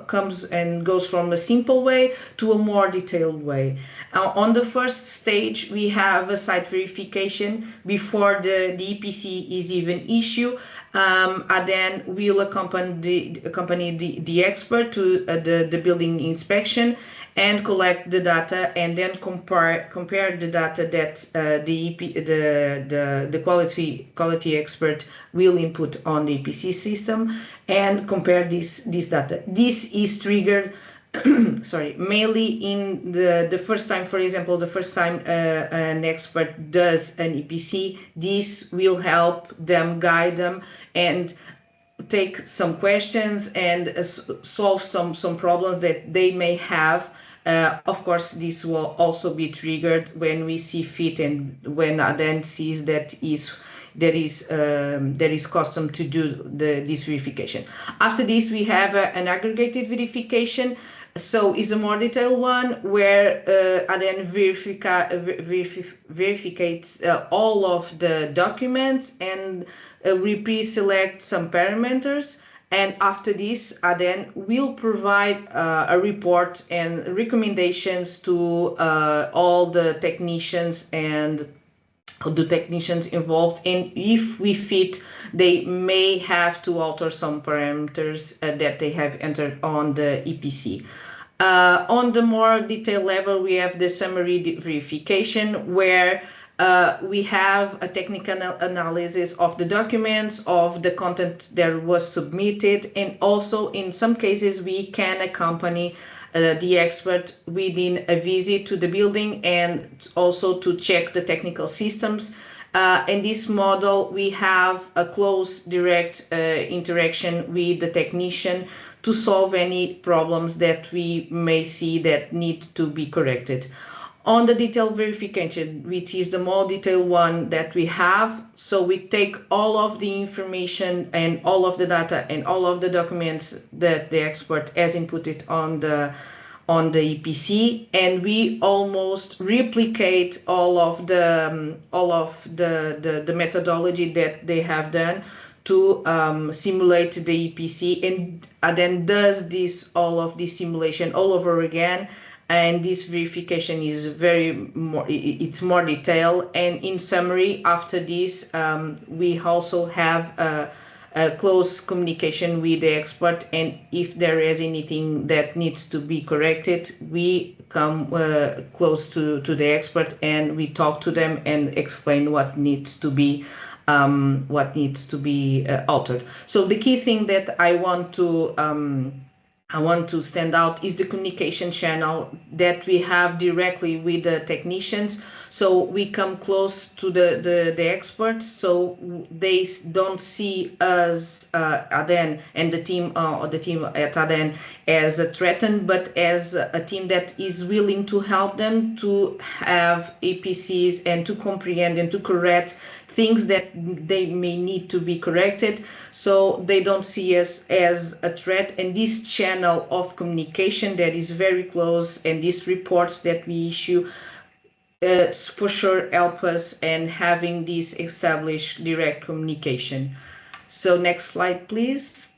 comes and goes from a simple way to a more detailed way. On the first stage, we have a site verification before the EPC is even issued. And then we'll accompany the expert to the building inspection and collect the data, and then compare the data that the quality expert will input on the EPC system, and compare this data. This is triggered sorry, mainly in the first time, for example, the first time an expert does an EPC, this will help them, guide them, and take some questions and solve some problems that they may have. Of course, this will also be triggered when we see fit and when ADEN sees that there is custom to do this verification. After this, we have an aggregated verification. So it's a more detailed one where ADEN verificates all of the documents, and we pre-select some parameters. And after this, ADEN will provide a report and recommendations to all the technicians and the technicians involved, and if we fit, they may have to alter some parameters that they have entered on the EPC. On the more detailed level, we have the summary verification, where we have a technical analysis of the documents, of the content that was submitted, and also in some cases we can accompany the expert within a visit to the building and also to check the technical systems. In this model, we have a close, direct interaction with the technician to solve any problems that we may see that need to be corrected. On the detailed verification, which is the more detailed one that we have, so we take all of the information and all of the data and all of the documents that the expert has inputted on the EPC, and we almost replicate all of the methodology that they have done to simulate the EPC, and then does all of this simulation all over again. And this verification is it's more detailed. And in summary, after this, we also have a close communication with the expert, and if there is anything that needs to be corrected, we come close to the expert and we talk to them and explain what needs to be altered. So the key thing that I want to stand out is the communication channel that we have directly with the technicians. So we come close to the experts, so they don't see us, ADEN and the team at ADEN, as a threat, but as a team that is willing to help them to have EPCs and to comprehend and to correct things that they may need to be corrected. So they don't see us as a threat. And this channel of communication that is very close, and these reports that we issue for sure help us in having this established direct communication. So next slide, please.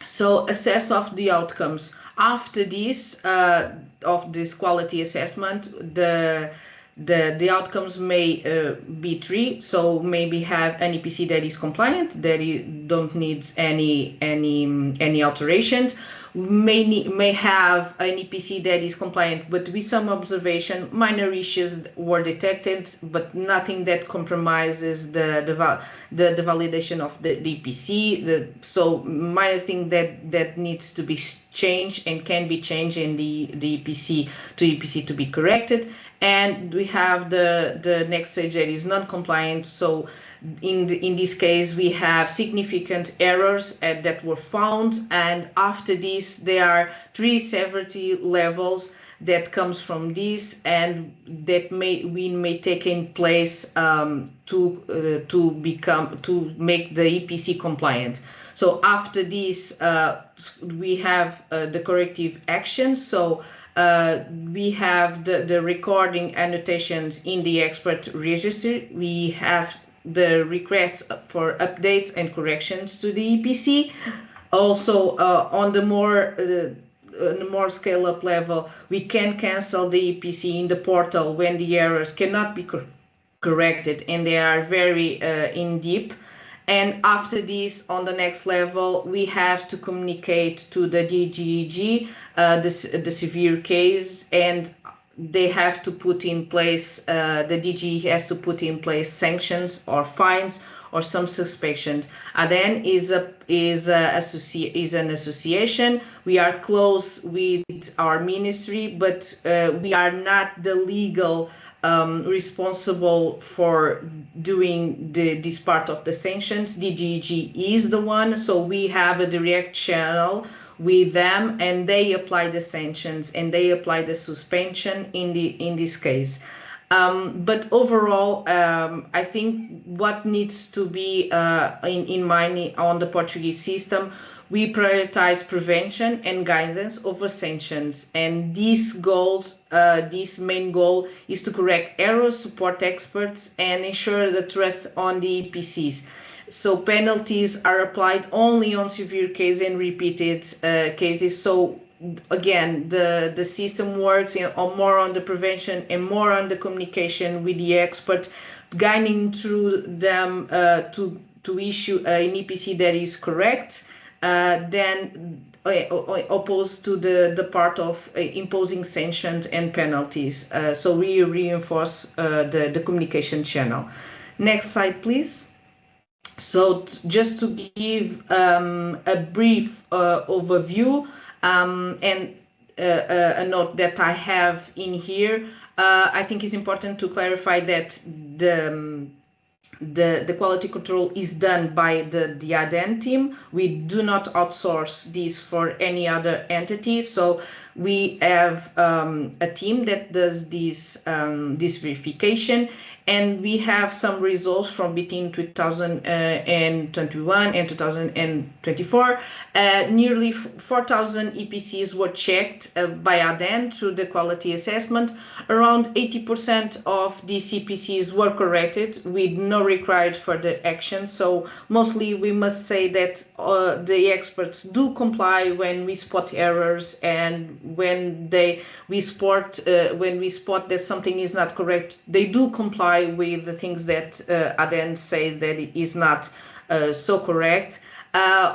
So assess of the outcomes. After this, of this quality assessment, the outcomes may be three. So maybe have an EPC that is compliant, that don't need any alterations. May have an EPC that is compliant, but with some observation, minor issues were detected, but nothing that compromises the validation of the EPC. So minor thing that needs to be changed and can be changed in the EPC to be corrected. And we have the next stage that is non-compliant. So in this case, we have significant errors that were found, and after this, there are 3 severity levels that comes from this, and that may take in place to make the EPC compliant. So after this, we have the corrective action. So we have the recording annotations in the expert register. We have the request for updates and corrections to the EPC. Also, on the more scale-up level, we can cancel the EPC in the portal when the errors cannot be corrected and they are very in deep. And after this, on the next level, we have to communicate to the DGEG the severe case, and they have to put in place, the DG has to put in place sanctions or fines or some suspicions. ADEN is an association. We are close with our ministry, but we are not the legal responsible for doing this part of the sanctions. DGG is the one, so we have a direct channel with them, and they apply the sanctions and they apply the suspension in this case. But overall, I think what needs to be in mind on the Portuguese system, we prioritize prevention and guidance over sanctions. And these goals, this main goal is to correct errors, support experts, and ensure the trust on the EPCs. So penalties are applied only on severe cases and repeated cases. So again, the system works more on the prevention and more on the communication with the experts, guiding through them to issue an EPC that is correct, then opposed to the part of imposing sanctions and penalties. So we reinforce the communication channel. Next slide, please. So just to give a brief overview, and a note that I have in here, I think it's important to clarify that the quality control is done by the ADEN team. We do not outsource this for any other entity. So we have a team that does this verification, and we have some results from between 2021 and 2024. Nearly 4,000 EPCs were checked by ADEN through the quality assessment. Around 80% of these EPCs were corrected with no required further action. So mostly we must say that the experts do comply when we spot errors, and when we spot that something is not correct, they do comply with the things that ADEN says that it is not so correct.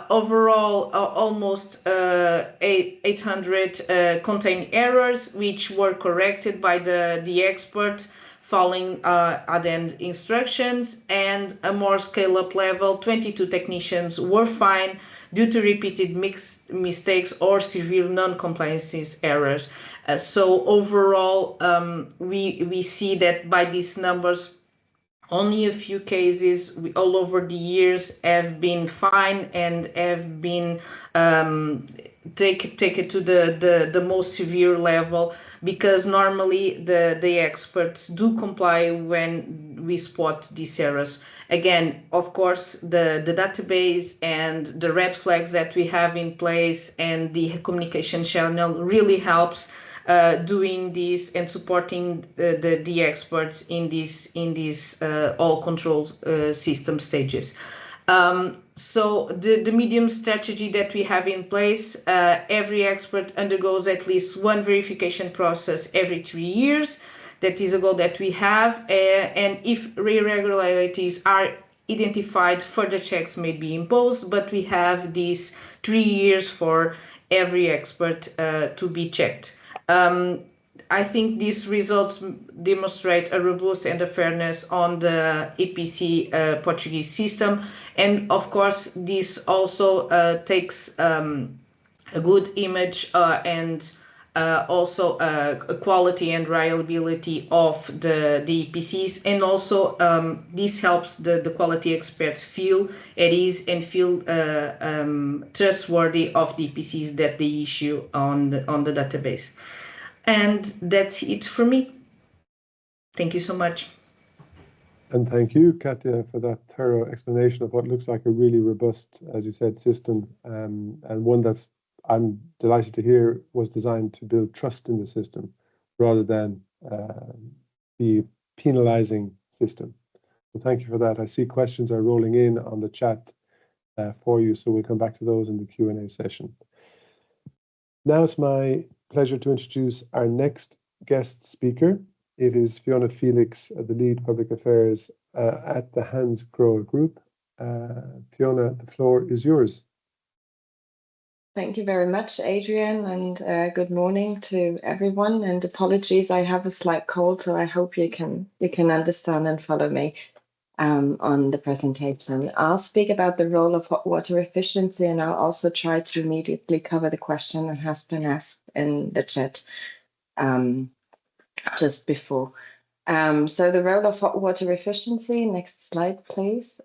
Overall, almost 800 contain errors, which were corrected by the experts following ADEN instructions, and a more scale-up level, 22 technicians were fined due to repeated mistakes or severe non-compliance errors. So overall, we see that by these numbers, only a few cases all over the years have been fined and have been taken to the most severe level, because normally the experts do comply when we spot these errors. Again, of course, the database and the red flags that we have in place and the communication channel really helps doing this and supporting the experts in these all control system stages. So the medium strategy that we have in place, every expert undergoes at least one verification process every 3 years. That is a goal that we have, and if irregularities are identified, further checks may be imposed, but we have these 3 years for every expert to be checked. I think these results demonstrate a robust and a fairness on the EPC Portuguese system. And of course, this also takes a good image and also quality and reliability of the EPCs. And also this helps the quality experts feel at ease and feel trustworthy of the EPCs that they issue on the database. And that's it for me. Thank you so much. And thank you, Katja, for that thorough explanation of what looks like a really robust, as you said, system, and one that's, I'm delighted to hear, was designed to build trust in the system rather than the penalizing system. So thank you for that. I see questions are rolling in on the chat for you, so we'll come back to those in the Q&A session. Now it's my pleasure to introduce our next guest speaker. It is Fiona Felix, the lead public affairs at the Hans Grohe Group. Fiona, the floor is yours. Thank you very much, Adrian, and good morning to everyone. And apologies, I have a slight cold, so I hope you can understand and follow me. on the presentation. I'll speak about the role of hot water efficiency, and I'll also try to immediately cover the question that has been asked in the chat just before. So the role of hot water efficiency, next slide, please,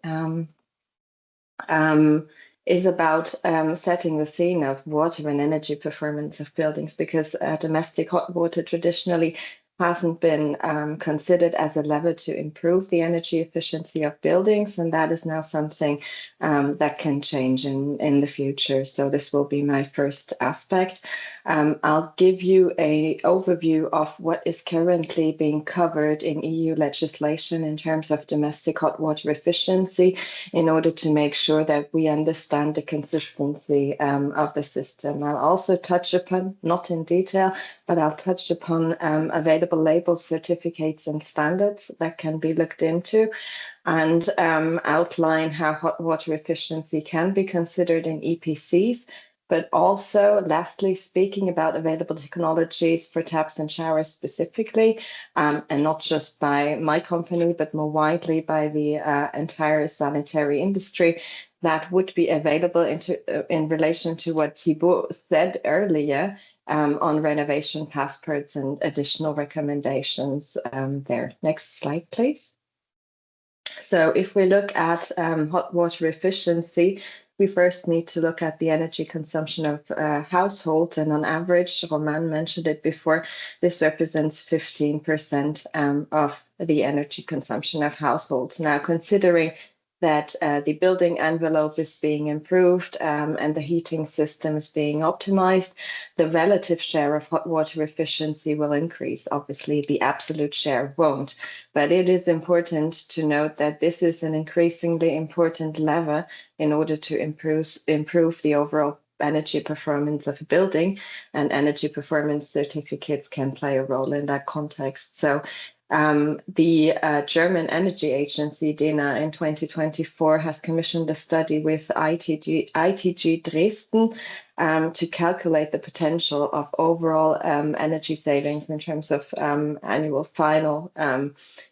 is about setting the scene of water and energy performance of buildings, because domestic hot water traditionally hasn't been considered as a lever to improve the energy efficiency of buildings, and that is now something that can change in the future. So this will be my first aspect. I'll give you an overview of what is currently being covered in EU legislation in terms of domestic hot water efficiency, in order to make sure that we understand the consistency of the system. I'll also touch upon, not in detail, but I'll touch upon available labels, certificates, and standards that can be looked into, and outline how hot water efficiency can be considered in EPCs, but also, lastly, speaking about available technologies for taps and showers specifically, and not just by my company, but more widely by the entire sanitary industry, that would be available in relation to what Thibaut said earlier on renovation passports and additional recommendations there. Next slide, please. So if we look at hot water efficiency, we first need to look at the energy consumption of households, and on average, Roman mentioned it before, this represents 15% of the energy consumption of households. Now, considering that the building envelope is being improved and the heating system is being optimized, the relative share of hot water efficiency will increase. Obviously, the absolute share won't, but it is important to note that this is an increasingly important lever in order to improve the overall energy performance of a building, and energy performance certificates can play a role in that context. So the German Energy Agency, DENA, in 2024 has commissioned a study with ITG Dresden to calculate the potential of overall energy savings in terms of annual final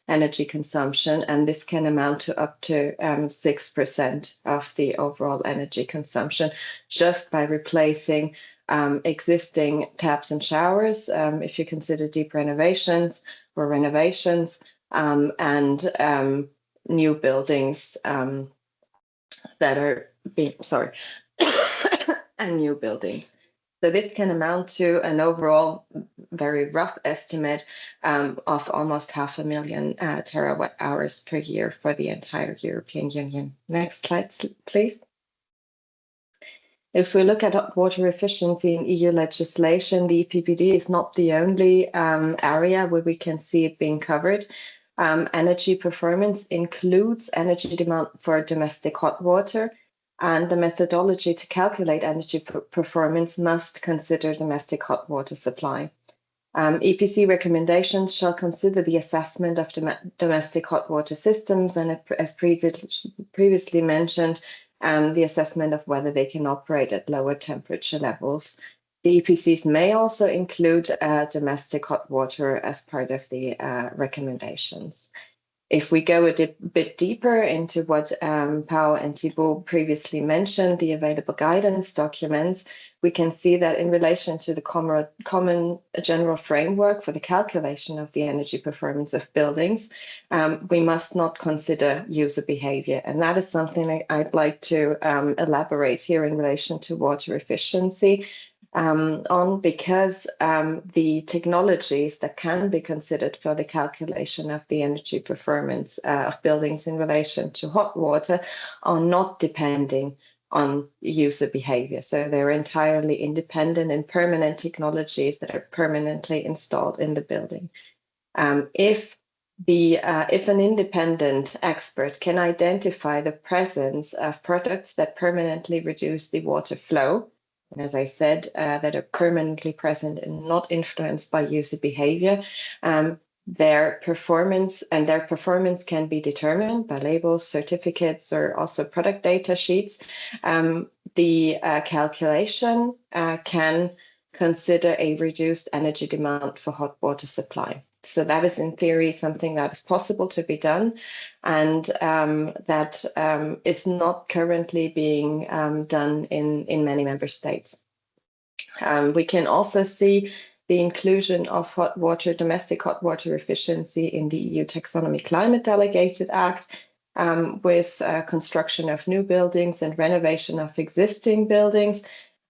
energy consumption, and this can amount to up to 6% of the overall energy consumption just by replacing existing taps and showers, if you consider deep renovations or renovations, and new buildings that are being, and new buildings. So this can amount to an overall very rough estimate of almost 500,000 terawatt hours per year for the entire European Union. Next slide, please. If we look at hot water efficiency in EU legislation, the EPBD is not the only area where we can see it being covered. Energy performance includes energy demand for domestic hot water, and the methodology to calculate energy performance must consider domestic hot water supply. EPC recommendations shall consider the assessment of domestic hot water systems, and as previously mentioned, the assessment of whether they can operate at lower temperature levels. The EPCs may also include domestic hot water as part of the recommendations. If we go a bit deeper into what Pau and Thibaut previously mentioned, the available guidance documents, we can see that in relation to the common general framework for the calculation of the energy performance of buildings, we must not consider user behavior. And that is something I'd like to elaborate here in relation to water efficiency. Because the technologies that can be considered for the calculation of the energy performance of buildings in relation to hot water are not depending on user behavior. So they're entirely independent and permanent technologies that are permanently installed in the building. If an independent expert can identify the presence of products that permanently reduce the water flow, and as I said, that are permanently present and not influenced by user behavior, their performance can be determined by labels, certificates, or also product data sheets. The calculation can consider a reduced energy demand for hot water supply. So that is in theory something that is possible to be done, and that is not currently being done in many member states. We can also see the inclusion of hot water, domestic hot water efficiency in the EU Taxonomy Climate Delegated Act, with construction of new buildings and renovation of existing buildings,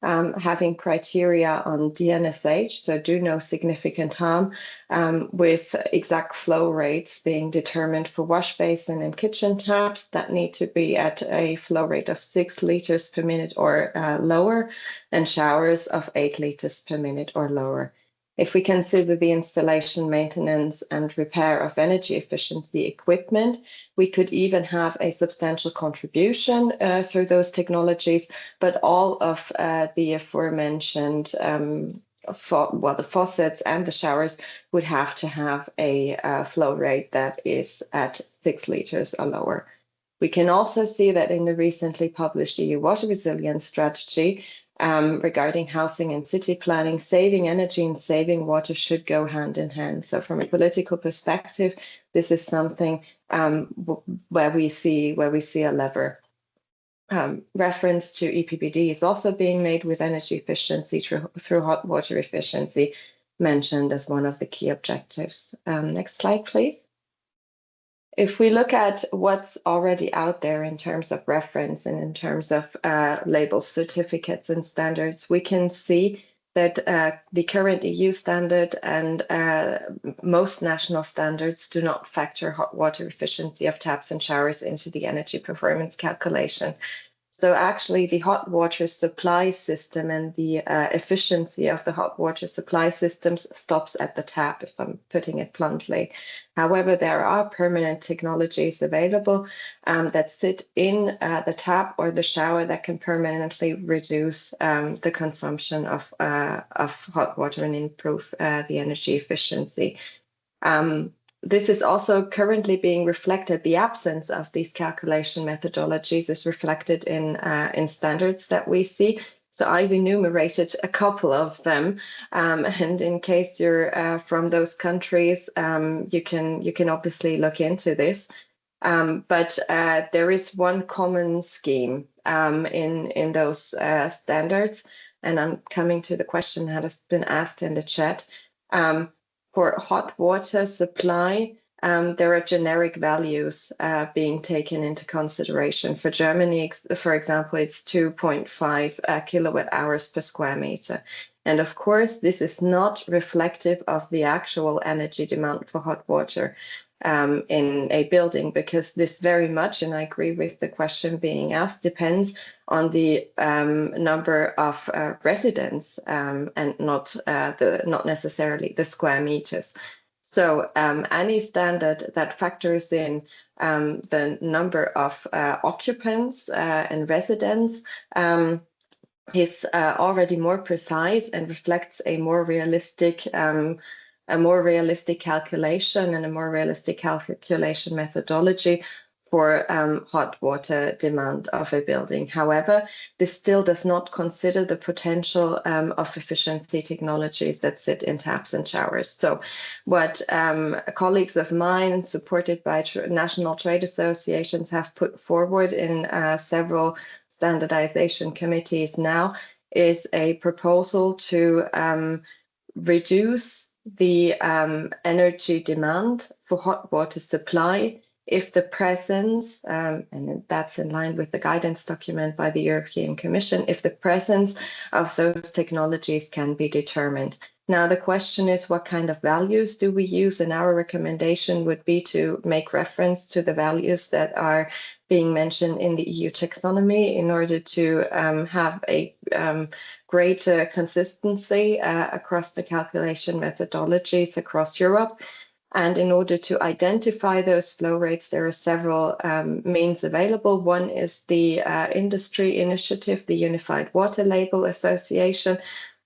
having criteria on DNSH, so do no significant harm, with exact flow rates being determined for wash basin and kitchen taps that need to be at a flow rate of 6 liters per minute or lower, and showers of 8 liters per minute or lower. If we consider the installation, maintenance, and repair of energy efficiency equipment, we could even have a substantial contribution through those technologies, but all of the aforementioned the faucets and the showers would have to have a flow rate that is at 6 liters or lower. We can also see that in the recently published EU Water Resilience Strategy, regarding housing and city planning, saving energy and saving water should go hand in hand. So from a political perspective, this is something where we see a lever. Reference to EPBD is also being made with energy efficiency through hot water efficiency mentioned as one of the key objectives. Next slide, please. If we look at what's already out there in terms of reference and in terms of labels, certificates, and standards, we can see that the current EU standard and most national standards do not factor hot water efficiency of taps and showers into the energy performance calculation. So actually the hot water supply system and the efficiency of the hot water supply systems stops at the tap, if I'm putting it bluntly. However, there are permanent technologies available that sit in the tap or the shower that can permanently reduce the consumption of hot water and improve the energy efficiency. This is also currently being reflected. The absence of these calculation methodologies is reflected in standards that we see. So I've enumerated a couple of them, and in case you're from those countries, you can obviously look into this. But there is one common scheme in those standards, and I'm coming to the question that has been asked in the chat. For hot water supply, there are generic values being taken into consideration. For Germany, for example, it's 2.5 kilowatt hours per square meter. And of course, this is not reflective of the actual energy demand for hot water in a building, because this very much, and I agree with the question being asked, depends on the number of residents and not necessarily the square meters. So any standard that factors in the number of occupants and residents is already more precise and reflects a more realistic calculation and a more realistic calculation methodology for hot water demand of a building. However, this still does not consider the potential of efficiency technologies that sit in taps and showers. So what colleagues of mine, supported by national trade associations, have put forward in several standardization committees now is a proposal to reduce the energy demand for hot water supply if the presence, and that's in line with the guidance document by the European Commission, if the presence of those technologies can be determined. Now, the question is, what kind of values do we use? And our recommendation would be to make reference to the values that are being mentioned in the EU taxonomy in order to have a greater consistency across the calculation methodologies across Europe. And in order to identify those flow rates, there are several means available. One is the industry initiative, the Unified Water Label Association,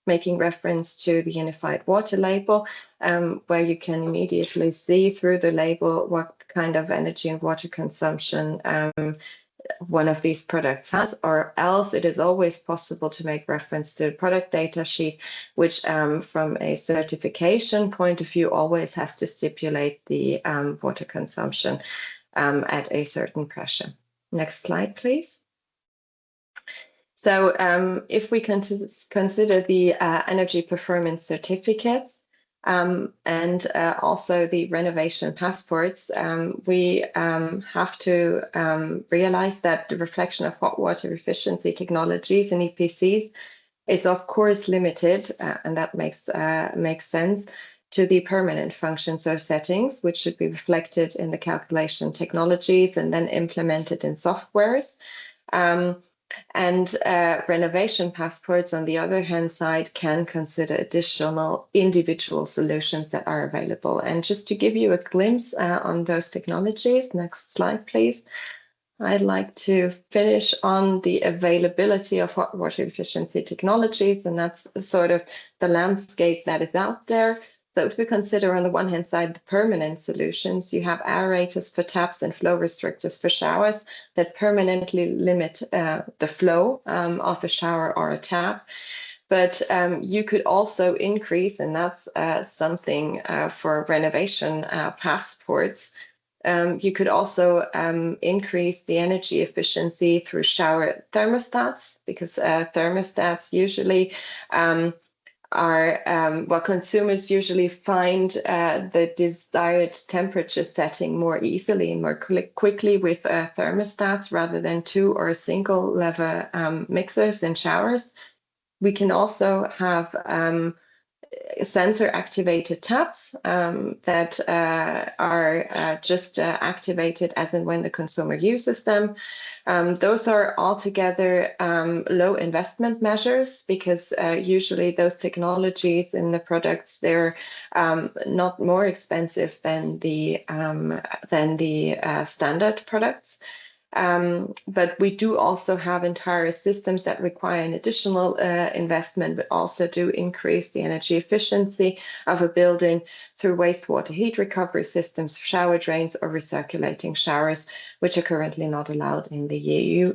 making reference to the Unified Water Label, where you can immediately see through the label what kind of energy and water consumption one of these products has, or else it is always possible to make reference to the product data sheet, which from a certification point of view always has to stipulate the water consumption at a certain pressure. Next slide, please. So if we consider the energy performance certificates and also the renovation passports, we have to realize that the reflection of hot water efficiency technologies in EPCs is of course limited, and that makes sense, to the permanent functions or settings, which should be reflected in the calculation technologies and then implemented in softwares. And renovation passports, on the other hand side, can consider additional individual solutions that are available. And just to give you a glimpse on those technologies, next slide, please. I'd like to finish on the availability of hot water efficiency technologies, and that's sort of the landscape that is out there. So if we consider on the one hand side the permanent solutions, you have aerators for taps and flow restrictors for showers that permanently limit the flow of a shower or a tap. But you could also increase, and that's something for renovation passports, you could also increase the energy efficiency through shower thermostats, because thermostats usually consumers usually find the desired temperature setting more easily and more quickly with thermostats rather than two or single lever mixers in showers. We can also have sensor activated taps that are just activated as and when the consumer uses them. Those are altogether low investment measures, because usually those technologies in the products, they're not more expensive than the standard products. But we do also have entire systems that require an additional investment, but also do increase the energy efficiency of a building through wastewater heat recovery systems, shower drains, or recirculating showers, which are currently not allowed in the EU,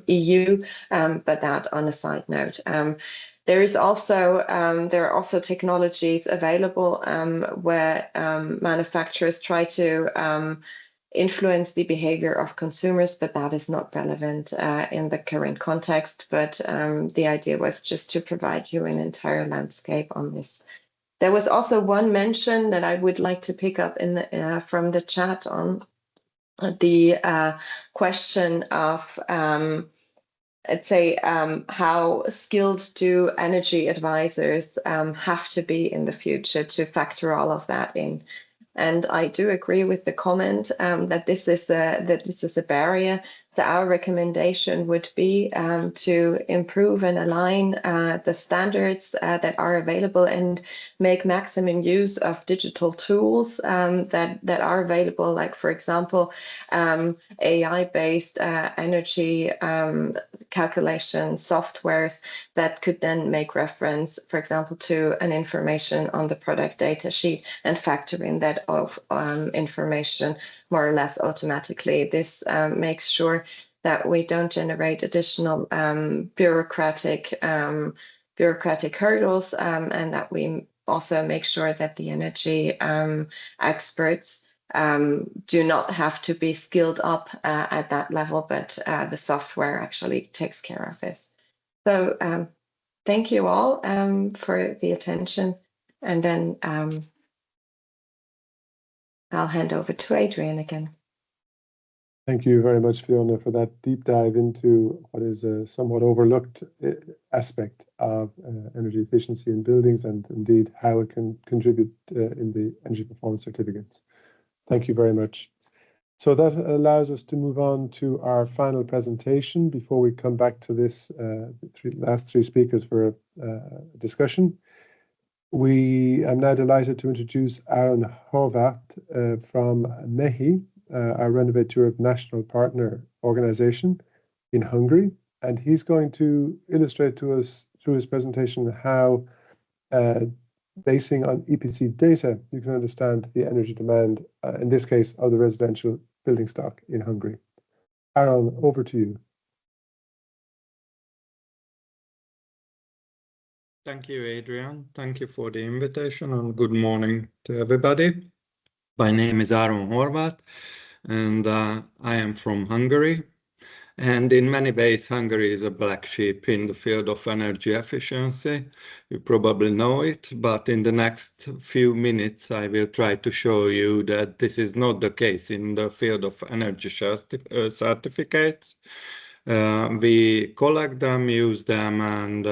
but that on a side note. There are also technologies available where manufacturers try to influence the behavior of consumers, but that is not relevant in the current context. But the idea was just to provide you an entire landscape on this. There was also one mention that I would like to pick up in the, from the chat on the question of, let's say, how skilled do energy advisors have to be in the future to factor all of that in. And I do agree with the comment that this is a barrier. So our recommendation would be to improve and align the standards that are available and make maximum use of digital tools that are available, like, for example, AI-based energy calculation softwares that could then make reference, for example, to an information on the product data sheet and factor in that of information more or less automatically. This makes sure that we don't generate additional bureaucratic hurdles, and that we also make sure that the energy experts do not have to be skilled up at that level, but the software actually takes care of this. So thank you all for the attention, and then I'll hand over to Adrian again. Thank you very much, Fiona, for that deep dive into what is a somewhat overlooked aspect of energy efficiency in buildings, and indeed how it can contribute in the energy performance certificates. Thank you very much. So that allows us to move on to our final presentation before we come back to this last three speakers for a discussion. I'm now delighted to introduce Aaron Horvath from MEHI, our Renovate Europe national partner organization in Hungary. And he's going to illustrate to us through his presentation how, basing on EPC data, you can understand the energy demand, in this case, of the residential building stock in Hungary. Aaron, over to you. Thank you, Adrian. Thank you for the invitation and good morning to everybody. My name is Áron Horváth and I am from Hungary. And in many ways, Hungary is a black sheep in the field of energy efficiency. You probably know it, but in the next few minutes, I will try to show you that this is not the case in the field of energy certificates. We collect them, use them, and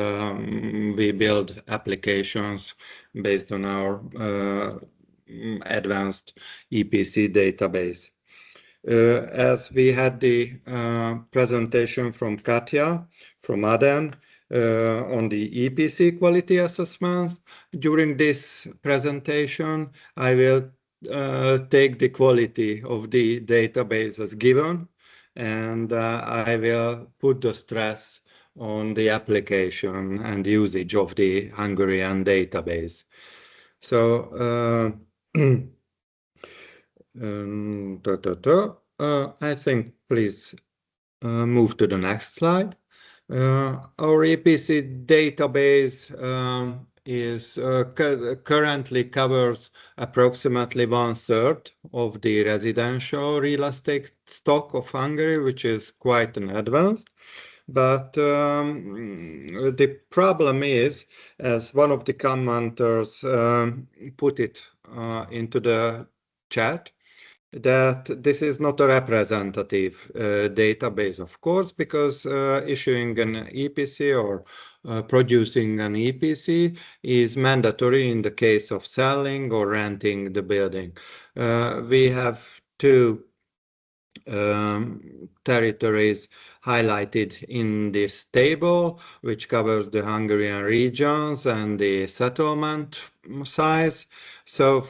we build applications based on our advanced EPC database. As we had the presentation from Katja from ADEN on the EPC quality assessments, during this presentation, I will take the quality of the database as given, and I will put the stress on the application and usage of the Hungarian database. So I think please move to the next slide. Our EPC database currently covers approximately 1/3 of the residential real estate stock of Hungary, which is quite an advance. But the problem is, as one of the commenters put it into the chat, that this is not a representative database, of course, because issuing an EPC or producing an EPC is mandatory in the case of selling or renting the building. We have two territories highlighted in this table, which covers the Hungarian regions and the settlement size. So,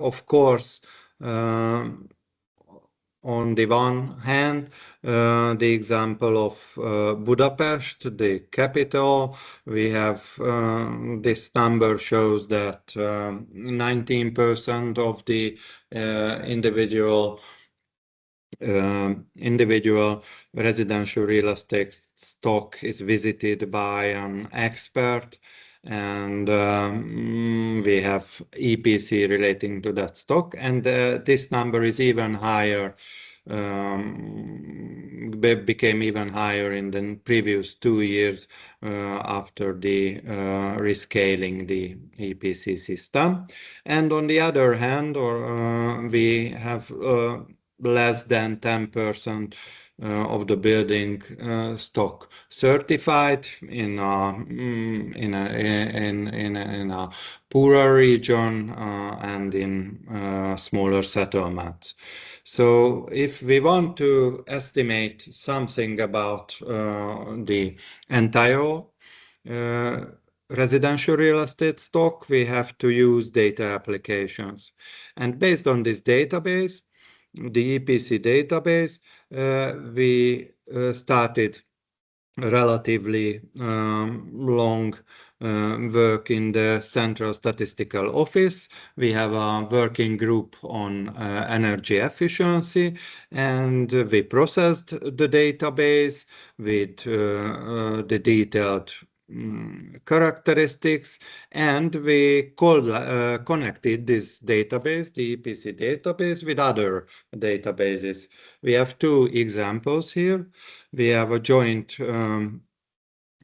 of course, on the one hand, the example of Budapest, the capital, we have this number shows that 19% of the individual residential real estate stock is visited by an expert, and we have EPC relating to that stock, and this number is even higher, became even higher in the previous 2 years after the rescaling the EPC system. And on the other hand, we have less than 10% of the building stock certified in a poorer region and in smaller settlements. So if we want to estimate something about the entire residential real estate stock, we have to use data applications. And based on this database, the EPC database, we started relatively long work in the Central Statistical Office. We have a working group on energy efficiency, and we processed the database with the detailed characteristics, and we connected this database, the EPC database, with other databases. We have two examples here. We have a joint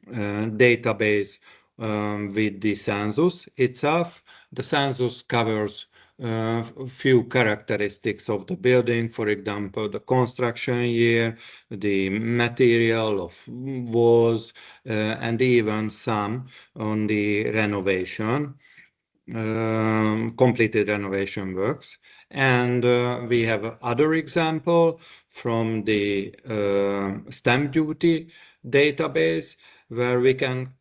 database with the census itself. The census covers a few characteristics of the building, for example, the construction year, the material of walls, and even some on the renovation, completed renovation works. And we have other example from the stamp duty database, where we can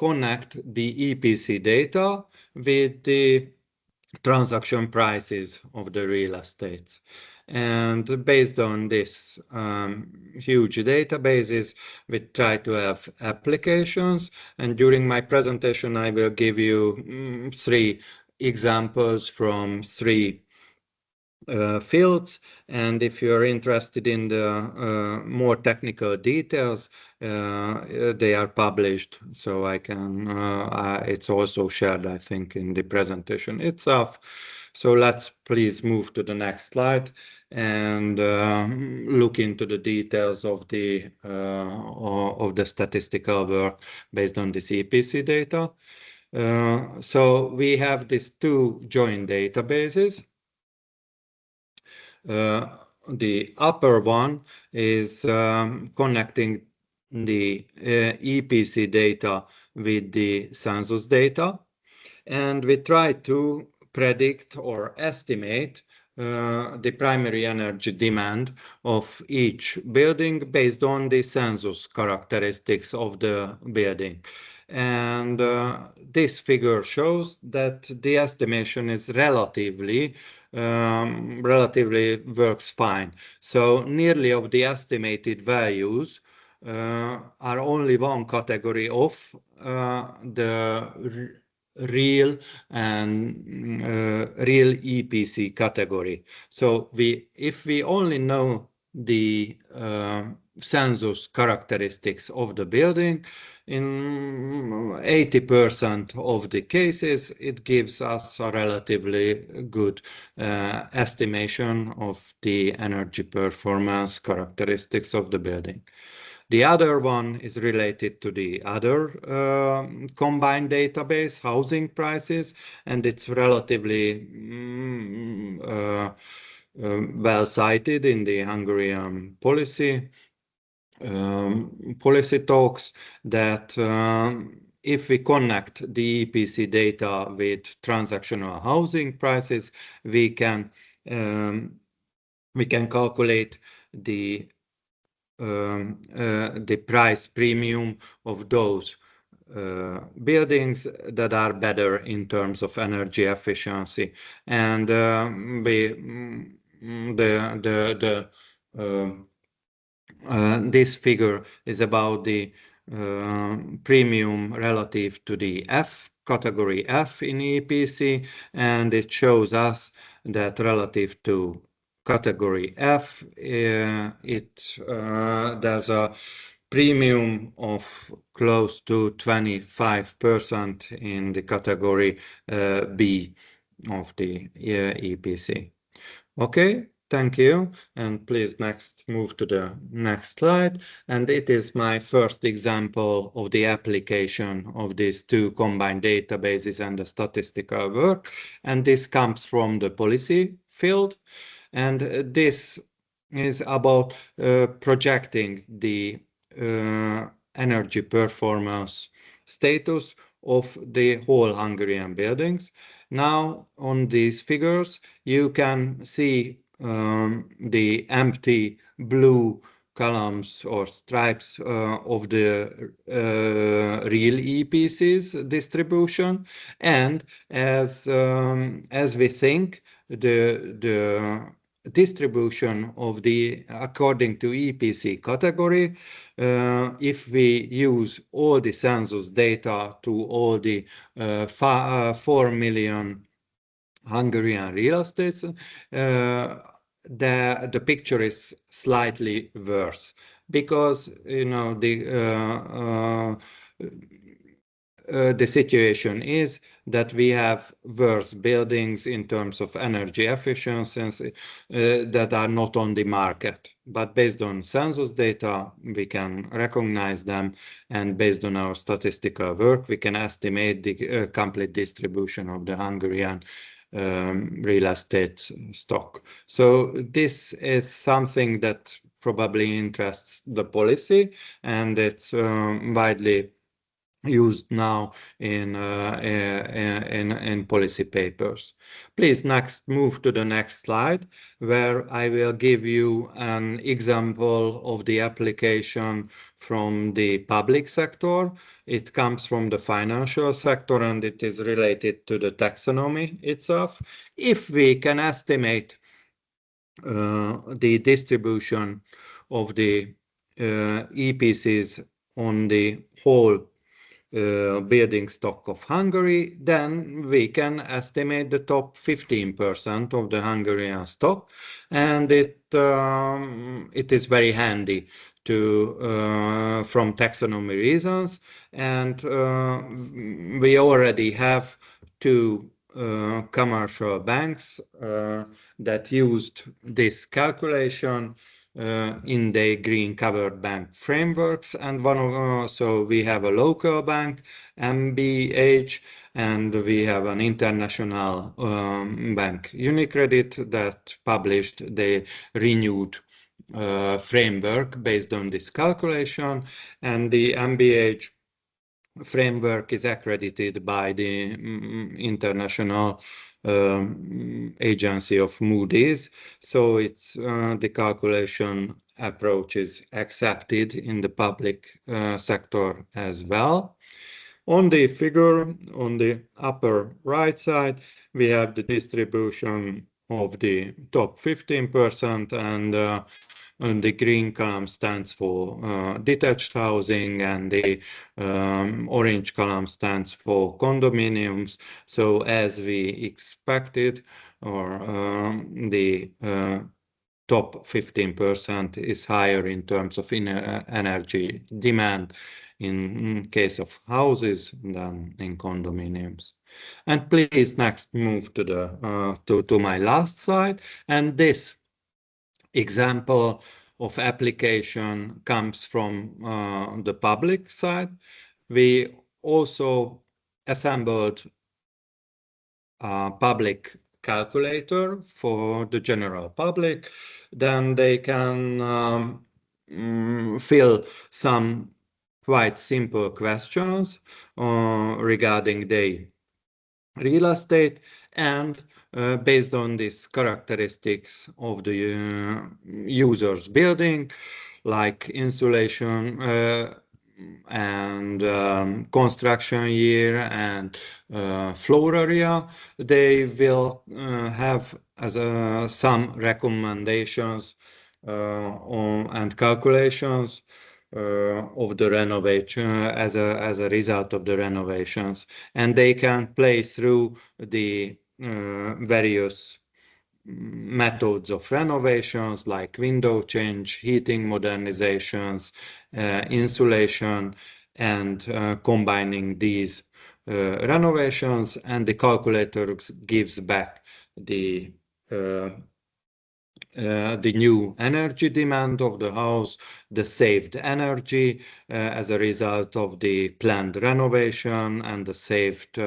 connect the EPC data with the transaction prices of the real estate. And based on this huge databases, we try to have applications. And during my presentation, I will give you 3 examples from 3 fields. And if you're interested in the more technical details, they are published. So I can, it's also shared, I think, in the presentation itself. So let's please move to the next slide and look into the details of the statistical work based on this EPC data. So we have these two joint databases. The upper one is connecting the EPC data with the census data, and we try to predict or estimate the primary energy demand of each building based on the census characteristics of the building. And this figure shows that the estimation is relatively works fine. So nearly of the estimated values are only one category of the real and real EPC category. So if we only know the census characteristics of the building, in 80% of the cases, it gives us a relatively good estimation of the energy performance characteristics of the building. The other one is related to the other combined database, housing prices, and it's relatively well cited in the Hungarian policy talks that if we connect the EPC data with transactional housing prices, we can calculate the price premium of those buildings that are better in terms of energy efficiency, and this figure is about the premium relative to the category F in EPC, and it shows us that relative to category F, there's a premium of close to 25% in the category B of the EPC. Okay, thank you. And please move to the next slide. And it is my first example of the application of these two combined databases and the statistical work. And this comes from the policy field. And this is about projecting the energy performance status of the whole Hungarian buildings. Now, on these figures, you can see the empty blue columns or stripes of the real EPCs distribution, and as we think, the distribution of the according to EPC category, if we use all the census data to all the 4 million Hungarian real estates, the picture is slightly worse, because the situation is that we have worse buildings in terms of energy efficiency that are not on the market. But based on census data, we can recognize them, and based on our statistical work, we can estimate the complete distribution of the Hungarian real estate stock. So this is something that probably interests the policy, and it's widely used now in policy papers. Please move to the next slide, where I will give you an example of the application from the public sector. It comes from the financial sector, and it is related to the taxonomy itself. If we can estimate the distribution of the EPCs on the whole building stock of Hungary, then we can estimate the top 15% of the Hungarian stock, and it is very handy to from taxonomy reasons, and we already have two commercial banks that used this calculation in the green covered bank frameworks, and so we have a local bank, MBH, and we have an international bank, UniCredit, that published the renewed framework based on this calculation, and the MBH framework is accredited by the international agency of Moody's, so it's the calculation approach is accepted in the public sector as well. On the figure on the upper right side, we have the distribution of the top 15%, and the green column stands for detached housing, and the orange column stands for condominiums. So as we expected, or the top 15% is higher in terms of energy demand in case of houses than in condominiums. And please next move to the to my last slide, and this example of application comes from the public side. We also assembled a public calculator for the general public. Then they can fill some quite simple questions regarding the real estate, and based on these characteristics of the user's building, like insulation and construction year and floor area, they will have as some recommendations and calculations of the renovation as a result of the renovations, and they can play through the various methods of renovations like window change, heating modernizations, insulation, and combining these renovations, and the calculator gives back the new energy demand of the house, the saved energy as a result of the planned renovation, and the saved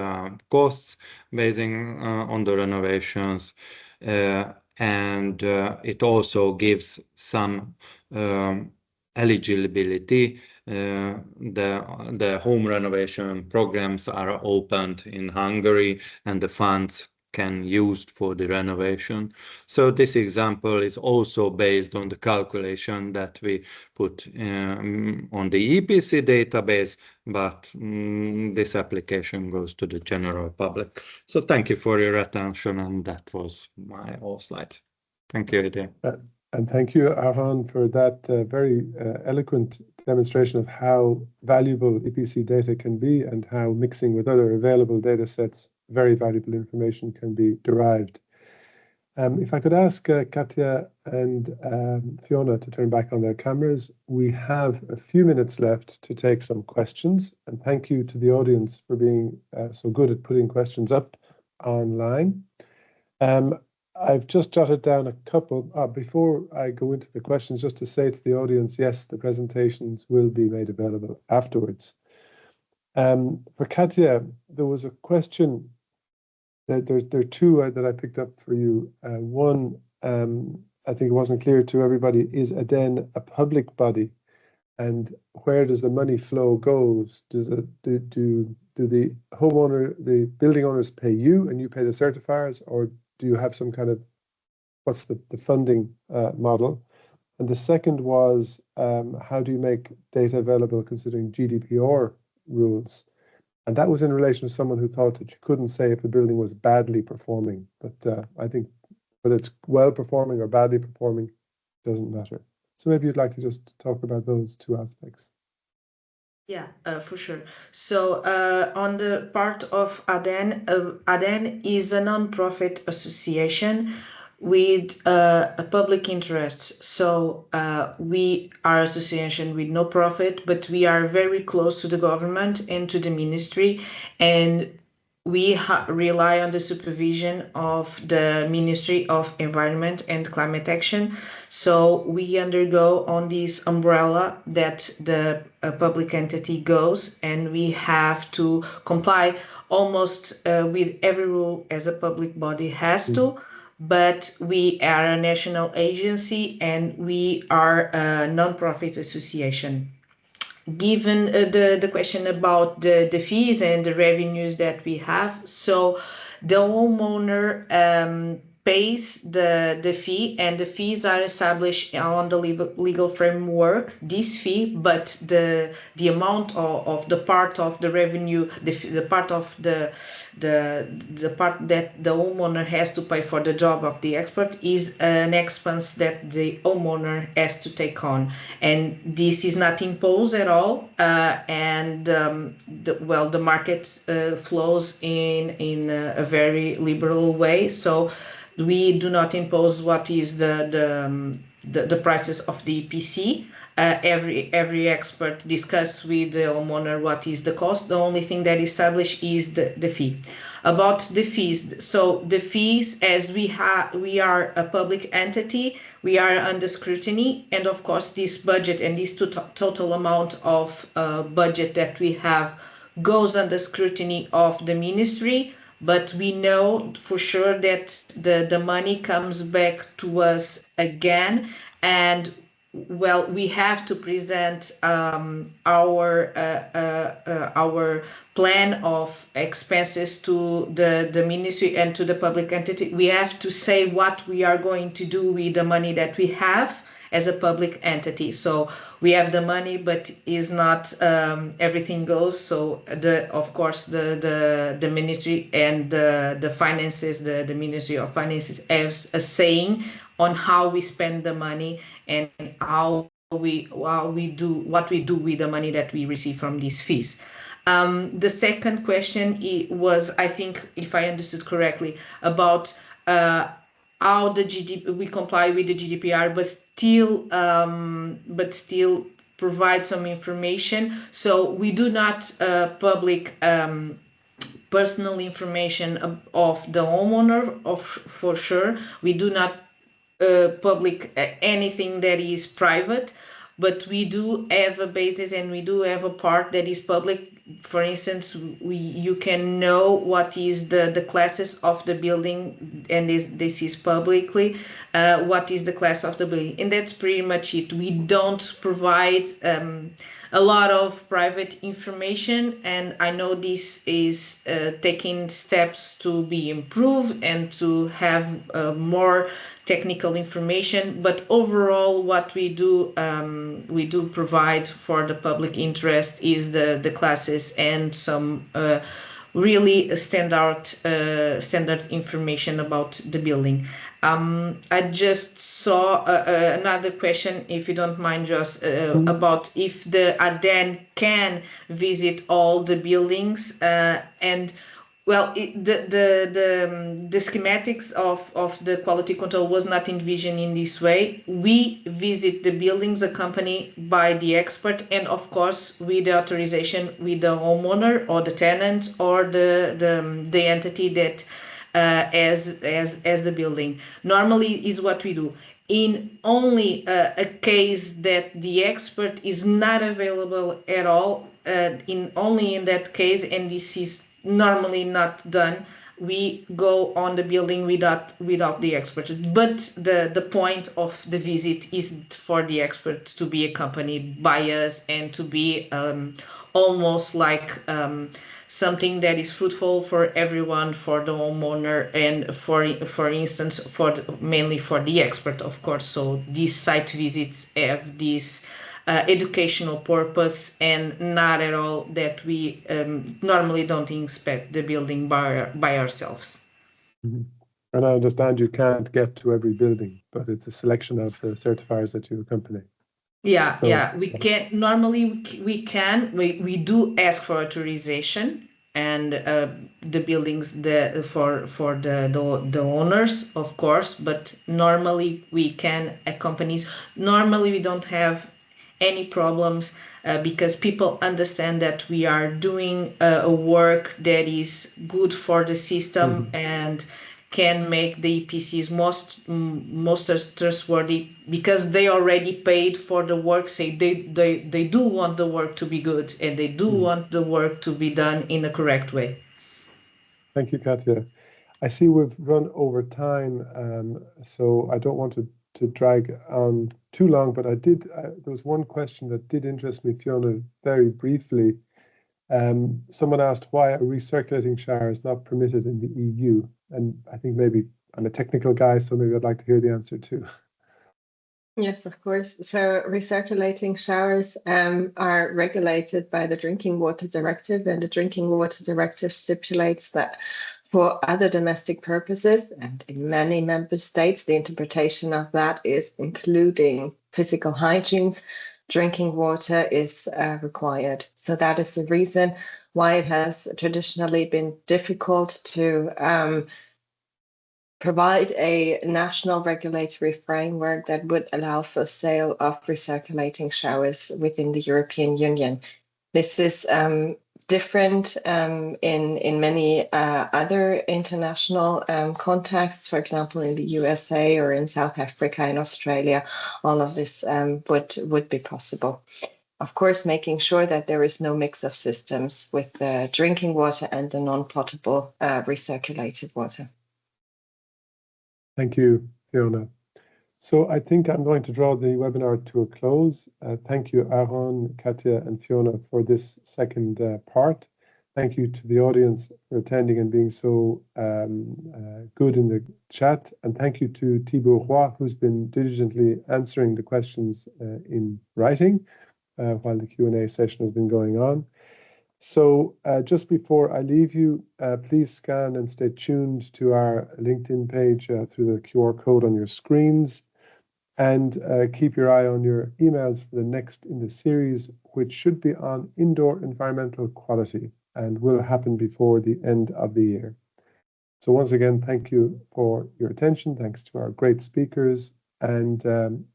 costs based on the renovations. And it also gives some eligibility. The home renovation programs are opened in Hungary, and the funds can used for the renovation. So this example is also based on the calculation that we put on the EPC database, but this application goes to the general public. So thank you for your attention, and that was my all slides. Thank you, Adrian. And thank you, Arhan, for that very eloquent demonstration of how valuable EPC data can be, and how mixing with other available data sets, very valuable information can be derived. If I could ask Katja and Fiona to turn back on their cameras, we have a few minutes left to take some questions, and thank you to the audience for being so good at putting questions up online. I've just jotted down a couple. Before I go into the questions, just to say to the audience, yes, the presentations will be made available afterwards. For Katja, there was a question. There are two that I picked up for you. One, I think it wasn't clear to everybody, is ADEN a public body? And where does the money flow goes? Do the homeowner, the building owners pay you and you pay the certifiers, or do you have some kind of, what's the funding model? And the second was, how do you make data available considering GDPR rules? And that was in relation to someone who thought that you couldn't say if the building was badly performing. But I think whether it's well performing or badly performing doesn't matter. So maybe you'd like to just talk about those two aspects. Yeah, for sure. So on the part of ADEN, ADEN is a non-profit association with a public interest. So we are association with no profit, but we are very close to the government and to the ministry, and we rely on the supervision of the Ministry of Environment and Climate Action. So we undergo on this umbrella that the public entity goes, and we have to comply almost with every rule as a public body has to. But we are a national agency and we are a non-profit association. Given the question about the fees and the revenues that we have, so the homeowner pays the fee, and the fees are established on the legal framework, this fee, but the amount of the part of the revenue, the part of the part that the homeowner has to pay for the job of the expert is an expense that the homeowner has to take on, and this is not imposed at all, and the market flows in a very liberal way, so we do not impose what is the prices of the EPC. Every expert discuss with the homeowner what is the cost. The only thing that is established is the fee. About the fees, so the fees, as we are a public entity, we are under scrutiny, and of course this budget and this total amount of budget that we have goes under scrutiny of the ministry. But we know for sure that the money comes back to us again, and well, we have to present our plan of expenses to the ministry and to the public entity. We have to say what we are going to do with the money that we have as a public entity. So we have the money, but is not everything goes. So of course the ministry and the finances, the Ministry of Finances has a saying on how we spend the money and how we do what we do with the money that we receive from these fees. The second question was, I think, if I understood correctly, about how the we comply with the GDPR, but still provide some information. So we do not public personal information of the homeowner, for sure. We do not public anything that is private, but we do have a basis and we do have a part that is public. For instance, you can know what is the classes of the building, and this is publicly what is the class of the building, and that's pretty much it. We don't provide a lot of private information, and I know this is taking steps to be improved and to have more technical information, but overall what we do provide for the public interest is the classes and some really standard information about the building. I just saw another question, if you don't mind, just about if the ADEN can visit all the buildings, and well, the schematics of the quality control was not envisioned in this way. We visit the buildings accompanied by the expert, and of course with the authorization with the homeowner or the tenant or the entity that as the building. Normally is what we do. In only a case that the expert is not available at all, only in that case, and this is normally not done, we go on the building without the expert. But the point of the visit is for the expert to be accompanied by us and to be almost like something that is fruitful for everyone, for the homeowner, and for instance mainly for the expert, of course. So these site visits have this educational purpose, and not at all that we normally don't inspect the building by ourselves. Mm-hmm. And I understand you can't get to every building, but it's a selection of certifiers that you accompany. Yeah, So, yeah, we can normally we do ask for authorization and the buildings for the owners, of course, but normally we can companies normally we don't have any problems because people understand that we are doing a work that is good for the system and can make the EPCs most trustworthy because they already paid for the work. Say they do want the work to be good and they do want the work to be done in a correct way. thank you, Katja. I see we've run over time, so I don't want to drag on too long, but there was one question that did interest me, Fiona, very briefly. Someone asked why a recirculating shower is not permitted in the EU. And I think maybe I'm a technical guy, so maybe I'd like to hear the answer too. Yes, of course. So recirculating showers are regulated by the Drinking Water Directive, and the Drinking Water Directive stipulates that for other domestic purposes, and in many member states, the interpretation of that is including physical hygiene, drinking water is required. So that is the reason why it has traditionally been difficult to provide a national regulatory framework that would allow for sale of recirculating showers within the European Union. This is different in many other international contexts, for example, in the USA or in South Africa and Australia. All of this would be possible. Of course, making sure that there is no mix of systems with the drinking water and the non-potable recirculated water. Thank you, Fiona. So I think I'm going to draw the webinar to a close. Thank you, Aaron, Katja, and Fiona for this second part. Thank you to the audience for attending and being so good in the chat. And thank you to Thibaut Roy, who's been diligently answering the questions in writing while the Q&A session has been going on. So just before I leave you, please scan and stay tuned to our LinkedIn page through the QR code on your screens, and keep your eye on your emails for the next in the series, which should be on indoor environmental quality and will happen before the end of the year. So once again, thank you for your attention. Thanks to our great speakers, and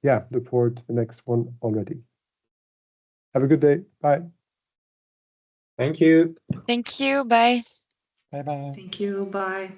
yeah, look forward to the next one already. Have a good day. Bye. Thank you. Thank you. Bye. Bye-bye. Thank you. Bye.